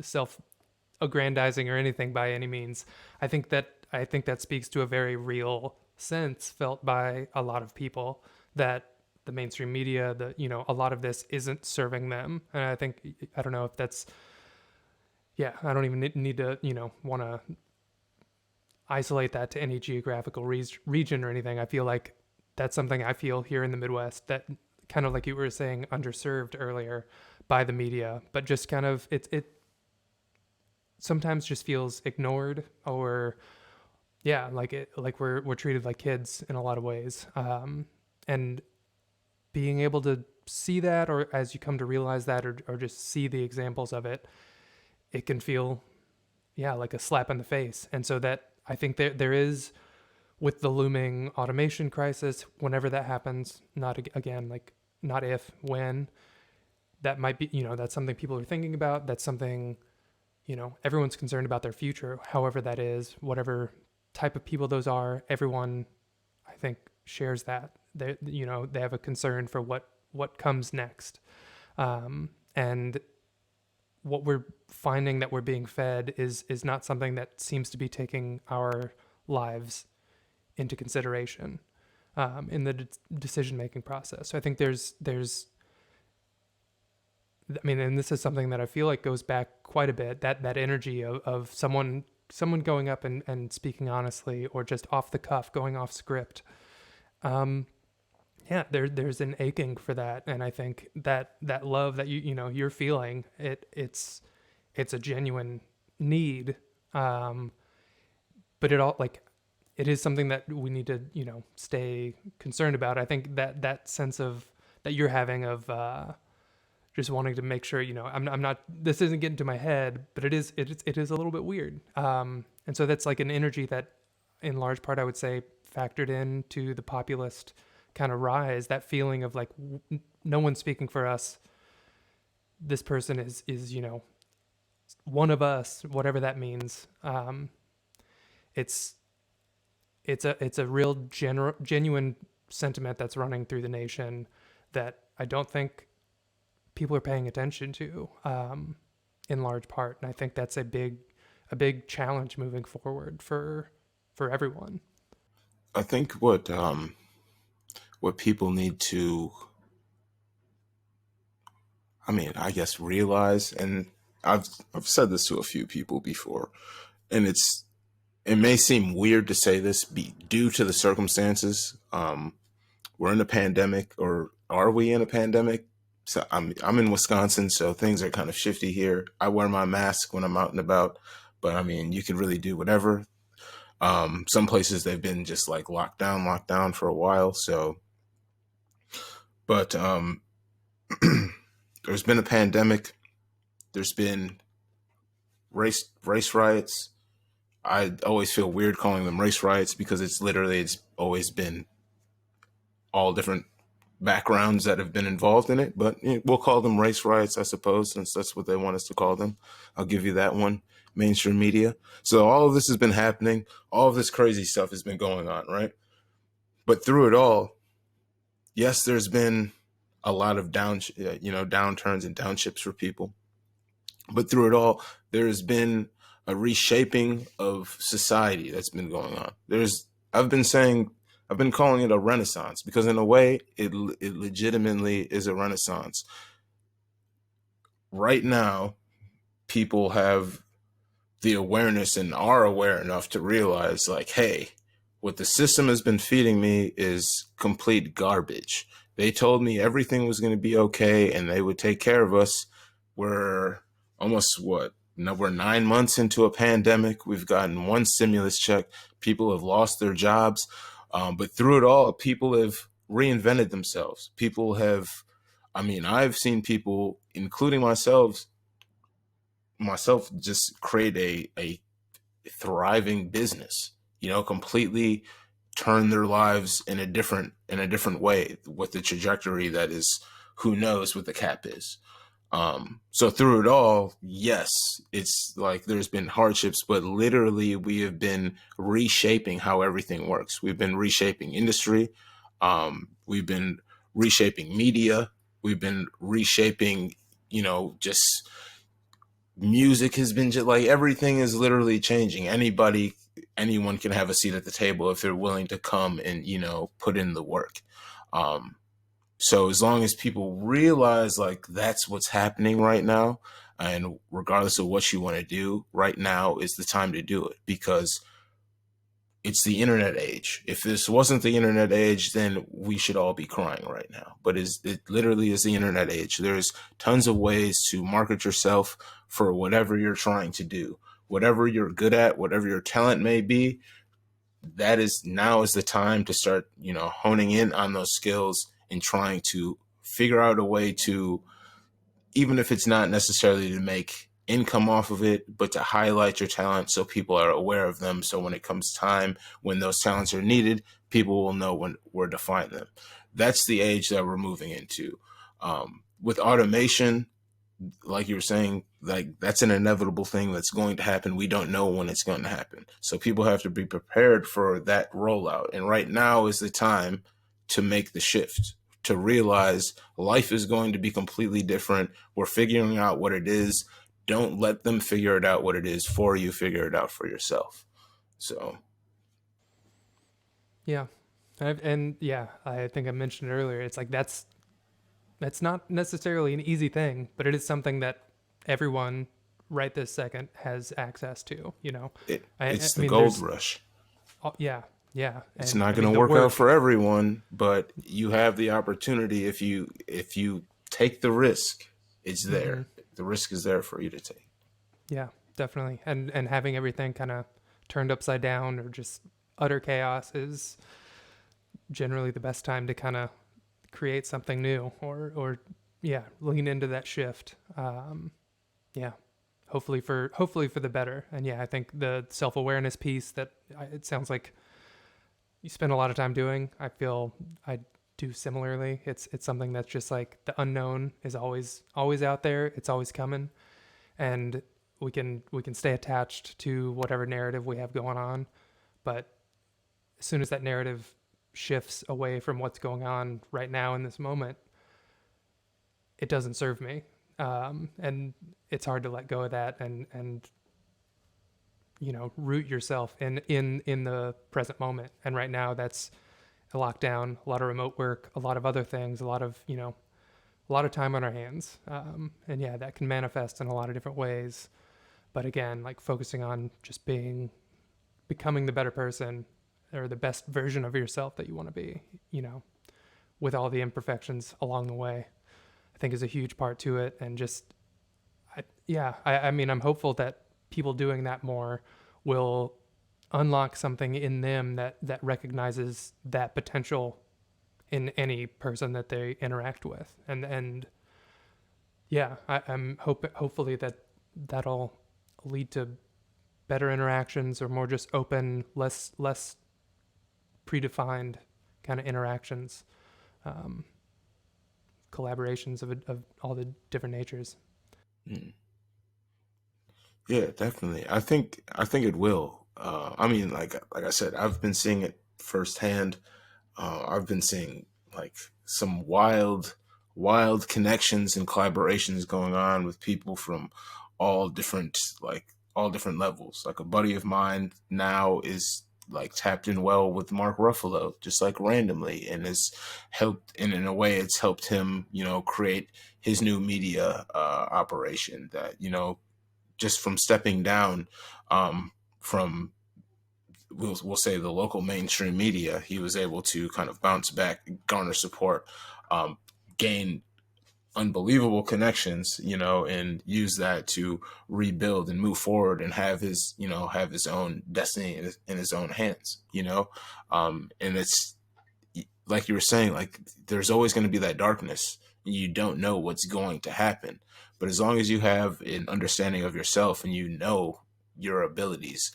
self-aggrandizing or anything by any means. I think that speaks to a very real sense felt by a lot of people that the mainstream media, a lot of this isn't serving them. And I don't know if that's, yeah, I don't even need to, want to isolate that to any geographical region or anything. I feel like that's something I feel here in the Midwest, that kind of like you were saying, underserved earlier by the media, but just kind of it sometimes just feels ignored, or yeah, like we're treated like kids in a lot of ways. And being able to see that, or as you come to realize that, or just see the examples of it, it can feel, yeah, like a slap in the face. And so that I think there is, with the looming automation crisis, whenever that happens, not again, like not if, when, that might be, that's something people are thinking about. That's something, everyone's concerned about their future, however that is, whatever type of people those are. Everyone, I think, shares that. They have a concern for what comes next. And what we're finding that we're being fed is not something that seems to be taking our lives into consideration in the decision-making process. So I think there's, I mean, and this is something that I feel like goes back quite a bit, that energy of someone going up and speaking honestly, or just off the cuff, going off script. Yeah, there's an aching for that. And I think that love that you're feeling, it's a genuine need. But it is something that we need to, stay concerned about. I think that sense of that you're having of just wanting to make sure, I'm not, this isn't getting to my head, but it is a little bit weird. And so that's like an energy that in large part, I would say, factored into the populist kind of rise, that feeling of like, no one's speaking for us. This person is, one of us, whatever that means. It's a real genuine sentiment that's running through the nation that I don't think people are paying attention to, in large part. And I think that's a big challenge moving forward for everyone. I think what people need to, I guess, realize, and I've said this to a few people before, and it may seem weird to say this due to the circumstances. We're in a pandemic, or are we in a pandemic? So I'm in Wisconsin, so things are kind of shifty here. I wear my mask when I'm out and about, but you can really do whatever. Some places they've been just like locked down for a while. So, but there's been a pandemic. There's been race riots. I always feel weird calling them race riots because it's always been all different backgrounds that have been involved in it, but we'll call them race riots, I suppose, since that's what they want us to call them. I'll give you that one, mainstream media. So all of this has been happening. All of this crazy stuff has been going on, right? But through it all, yes, there's been a lot of downturns and downshifts for people. But through it all, there has been a reshaping of society that's been going on. I've been calling it a renaissance because in a way, it legitimately is a renaissance. Right now, people have the awareness and are aware enough to realize, like, hey, what the system has been feeding me is complete garbage. They told me everything was going to be okay and they would take care of us. We're almost we're 9 months into a pandemic. We've gotten one stimulus check. People have lost their jobs. But through it all, people have reinvented themselves. People have, I've seen people, including myself just create a thriving business, completely turn their lives in a different way with the trajectory that is, who knows what the cap is. So through it all, yes, it's like there's been hardships, but literally we have been reshaping how everything works. We've been reshaping industry. We've been reshaping media. We've been reshaping, just music has been just like everything is literally changing. Anyone can have a seat at the table if they're willing to come and, put in the work. Um, so as long as people realize like that's what's happening right now, and regardless of what you want to do, right now is the time to do it, because it's the internet age. If this wasn't the internet age, then we should all be crying right now. But it literally is the internet age. There's tons of ways to market yourself for whatever you're trying to do, whatever you're good at, whatever your talent may be. Now is the time to start, honing in on those skills and trying to figure out a way to, even if it's not necessarily to make income off of it, but to highlight your talent so people are aware of them. So when it comes time when those talents are needed, people will know where to find them. That's the age that we're moving into. With automation, like you were saying, like that's an inevitable thing that's going to happen. We don't know when it's going to happen. So people have to be prepared for that rollout. And right now is the time to make the shift, to realize life is going to be completely different. We're figuring out what it is. Don't let them figure it out what it is for you. Figure it out for yourself. So. Yeah. I think I mentioned earlier, it's like that's not necessarily an easy thing, but it is something that everyone right this second has access to, It's the gold rush. Yeah. It's not going to work out for everyone, but you have the opportunity if you take the risk. It's there. Mm-hmm. The risk is there for you to take. Yeah, definitely. And having everything kind of turned upside down or just utter chaos is generally the best time to kind of create something new or lean into that shift. Hopefully for the better. And I think the self-awareness piece that it sounds like you spend a lot of time doing, I feel I do similarly. It's something that's just like the unknown is always out there. It's always coming, and we can stay attached to whatever narrative we have going on, but as soon as that narrative shifts away from what's going on right now in this moment, it doesn't serve me, and it's hard to let go of that and root yourself in the present moment. And right now that's a lockdown, a lot of remote work, a lot of other things, a lot of time on our hands. And that can manifest in a lot of different ways. But again, like focusing on just becoming the better person or the best version of yourself that you want to be, with all the imperfections along the way, I think is a huge part to it. And just, I'm hopeful that people doing that more will unlock something in them that recognizes that potential in any person that they interact with. I'm hopefully that'll lead to better interactions or more just open, less predefined kind of interactions, collaborations of all the different natures. Yeah, definitely. I think it will. Like I said, I've been seeing it firsthand. I've been seeing like some wild connections and collaborations going on with people from all different levels. Like a buddy of mine now is like tapped in well with Mark Ruffalo, just like randomly, and has helped. And in a way, it's helped him, create his new media operation that just from stepping down from we'll say the local mainstream media, he was able to kind of bounce back, garner support, gain unbelievable connections, and use that to rebuild and move forward and have his own destiny in his own hands, and it's like you were saying, like there's always going to be that darkness. You don't know what's going to happen. But as long as you have an understanding of yourself and your abilities,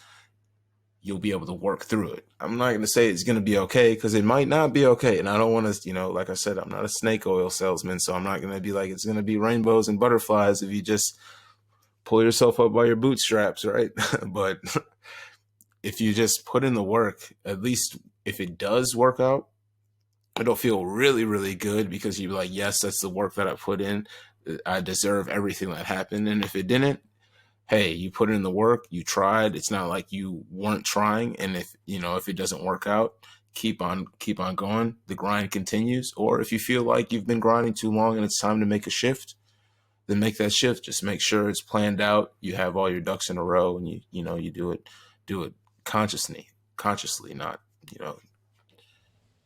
you'll be able to work through it. I'm not going to say it's going to be okay, because it might not be okay. And I don't want to, like I said, I'm not a snake oil salesman. So I'm not going to be like, it's going to be rainbows and butterflies if you just pull yourself up by your bootstraps, right? But if you just put in the work, at least if it does work out, it'll feel really, really good, because you're like, yes, that's the work that I put in. I deserve everything that happened. And if it didn't, hey, you put in the work, you tried. It's not like you weren't trying. And if it doesn't work out, keep on going. The grind continues. Or if you feel like you've been grinding too long and it's time to make a shift, then make that shift. Just make sure it's planned out. You have all your ducks in a row, and you do it consciously, not,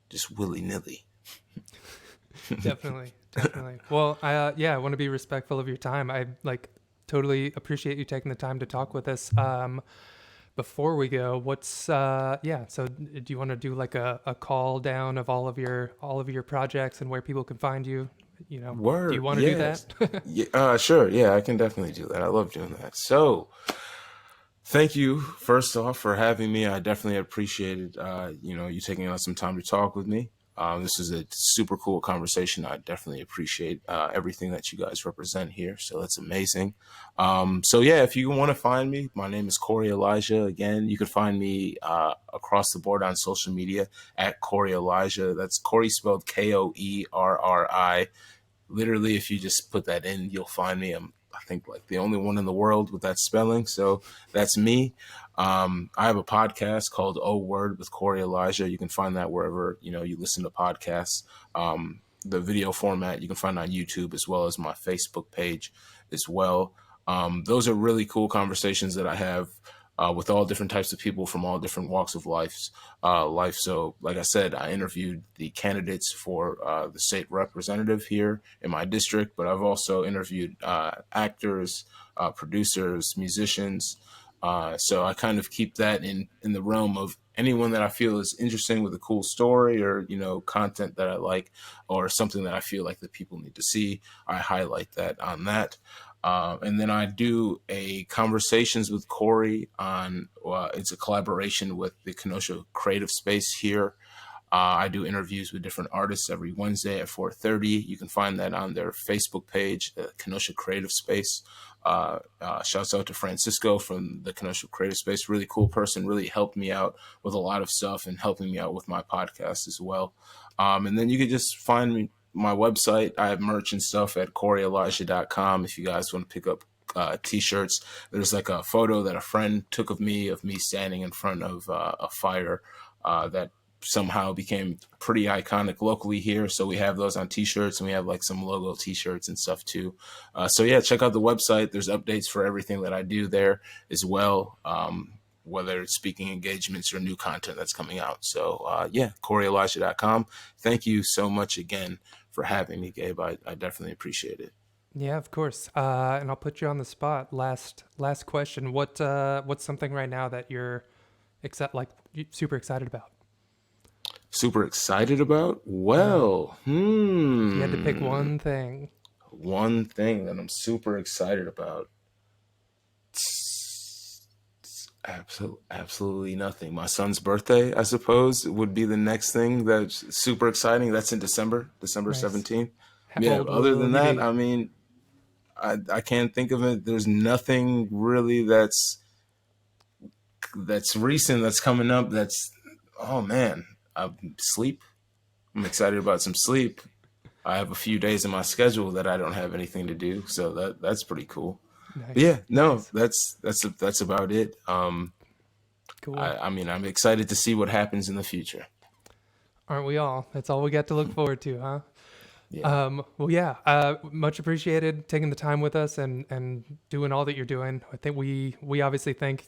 just willy nilly. Definitely. Well, I want to be respectful of your time. I totally appreciate you taking the time to talk with us. Before we go, so do you want to do like a call down of all of your projects and where people can find you? Word. Do you want to do that? Yeah, sure. Yeah, I can definitely do that. I love doing that. So thank you, first off, for having me. I definitely appreciated, you taking out some time to talk with me. This is a super cool conversation. I definitely appreciate everything that you guys represent here. So that's amazing. If you want to find me, my name is Koerri Elijah. Again, you can find me across the board on social media at Koerri Elijah. That's Koerri spelled Koerri. Literally, if you just put that in, you'll find me. I think like the only one in the world with that spelling. So that's me. I have a podcast called Oh Word with Koerri Elijah. You can find that wherever, you listen to podcasts. The video format, you can find on YouTube, as well as my Facebook page as well. Those are really cool conversations that I have with all different types of people from all different walks of life. So like I said, I interviewed the candidates for the state representative here in my district, but I've also interviewed actors, producers, musicians. So I kind of keep that in the realm of anyone that I feel is interesting with a cool story, or, content that I like, or something that I feel like the people need to see. I highlight that on that. And then I do a Conversations with Koerri on, it's a collaboration with the Kenosha Creative Space here. I do interviews with different artists every Wednesday at 4:30. You can find that on their Facebook page, Kenosha Creative Space. Shouts out to Francisco from the Kenosha Creative Space. Really cool person, really helped me out with a lot of stuff and helping me out with my podcast as well. And then you can just find me, my website. I have merch and stuff at KoerriElijah.com if you guys want to pick up t-shirts. There's like a photo that a friend took of me standing in front of a fire that somehow became pretty iconic locally here. So we have those on t-shirts, and we have like some logo t-shirts and stuff too. Check out the website. There's updates for everything that I do there as well. Whether it's speaking engagements or new content that's coming out. So KoerriElijah.com. Thank you so much again for having me, Gabe. I definitely appreciate it. Yeah, of course. And I'll put you on the spot. Last question. What's something right now that you're super excited about? Super excited about? Well, If you had to pick one thing. One thing that I'm super excited about. Absolutely nothing. My son's birthday, I suppose, would be the next thing that's super exciting. That's in December Nice. 17th. How Yeah, old other will than he that, be? I mean, I can't think of it. There's nothing really that's recent that's coming up. Oh man, sleep. I'm excited about some sleep. I have a few days in my schedule that I don't have anything to do, so that's pretty cool. Nice. But yeah, no, Nice. that's about it. Cool. I mean, I'm excited to see what happens in the future. Aren't we all? That's all we got to look forward to, huh? Yeah. Much appreciated taking the time with us and doing all that you're doing. I think we obviously think,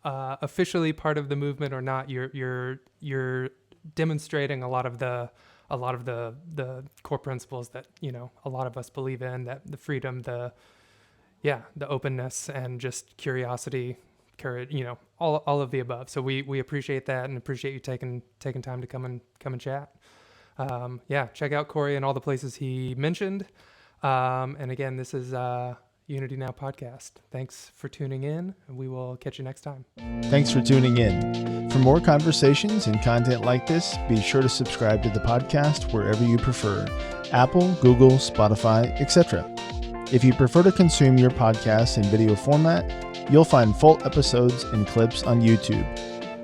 officially part of the movement or not, you're demonstrating a lot of the core principles that, a lot of us believe in, that the freedom, the openness, and just curiosity, courage, all of the above. So we appreciate that and appreciate you taking time to come and chat. Check out Koerri and all the places he mentioned. And again, this is Unity Now podcast. Thanks for tuning in, and we will catch you next time. Thanks for tuning in. For more conversations and content like this, be sure to subscribe to the podcast wherever you prefer: Apple, Google, Spotify, etc. If you prefer to consume your podcasts in video format, you'll find full episodes and clips on YouTube.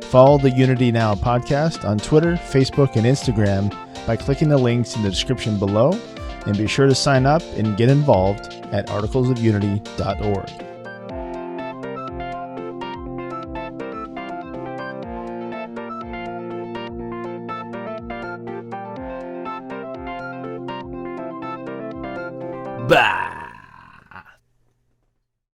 Follow the Unity Now podcast on Twitter, Facebook, and Instagram by clicking the links in the description below, and be sure to sign up and get involved at articlesofunity.org. Bye!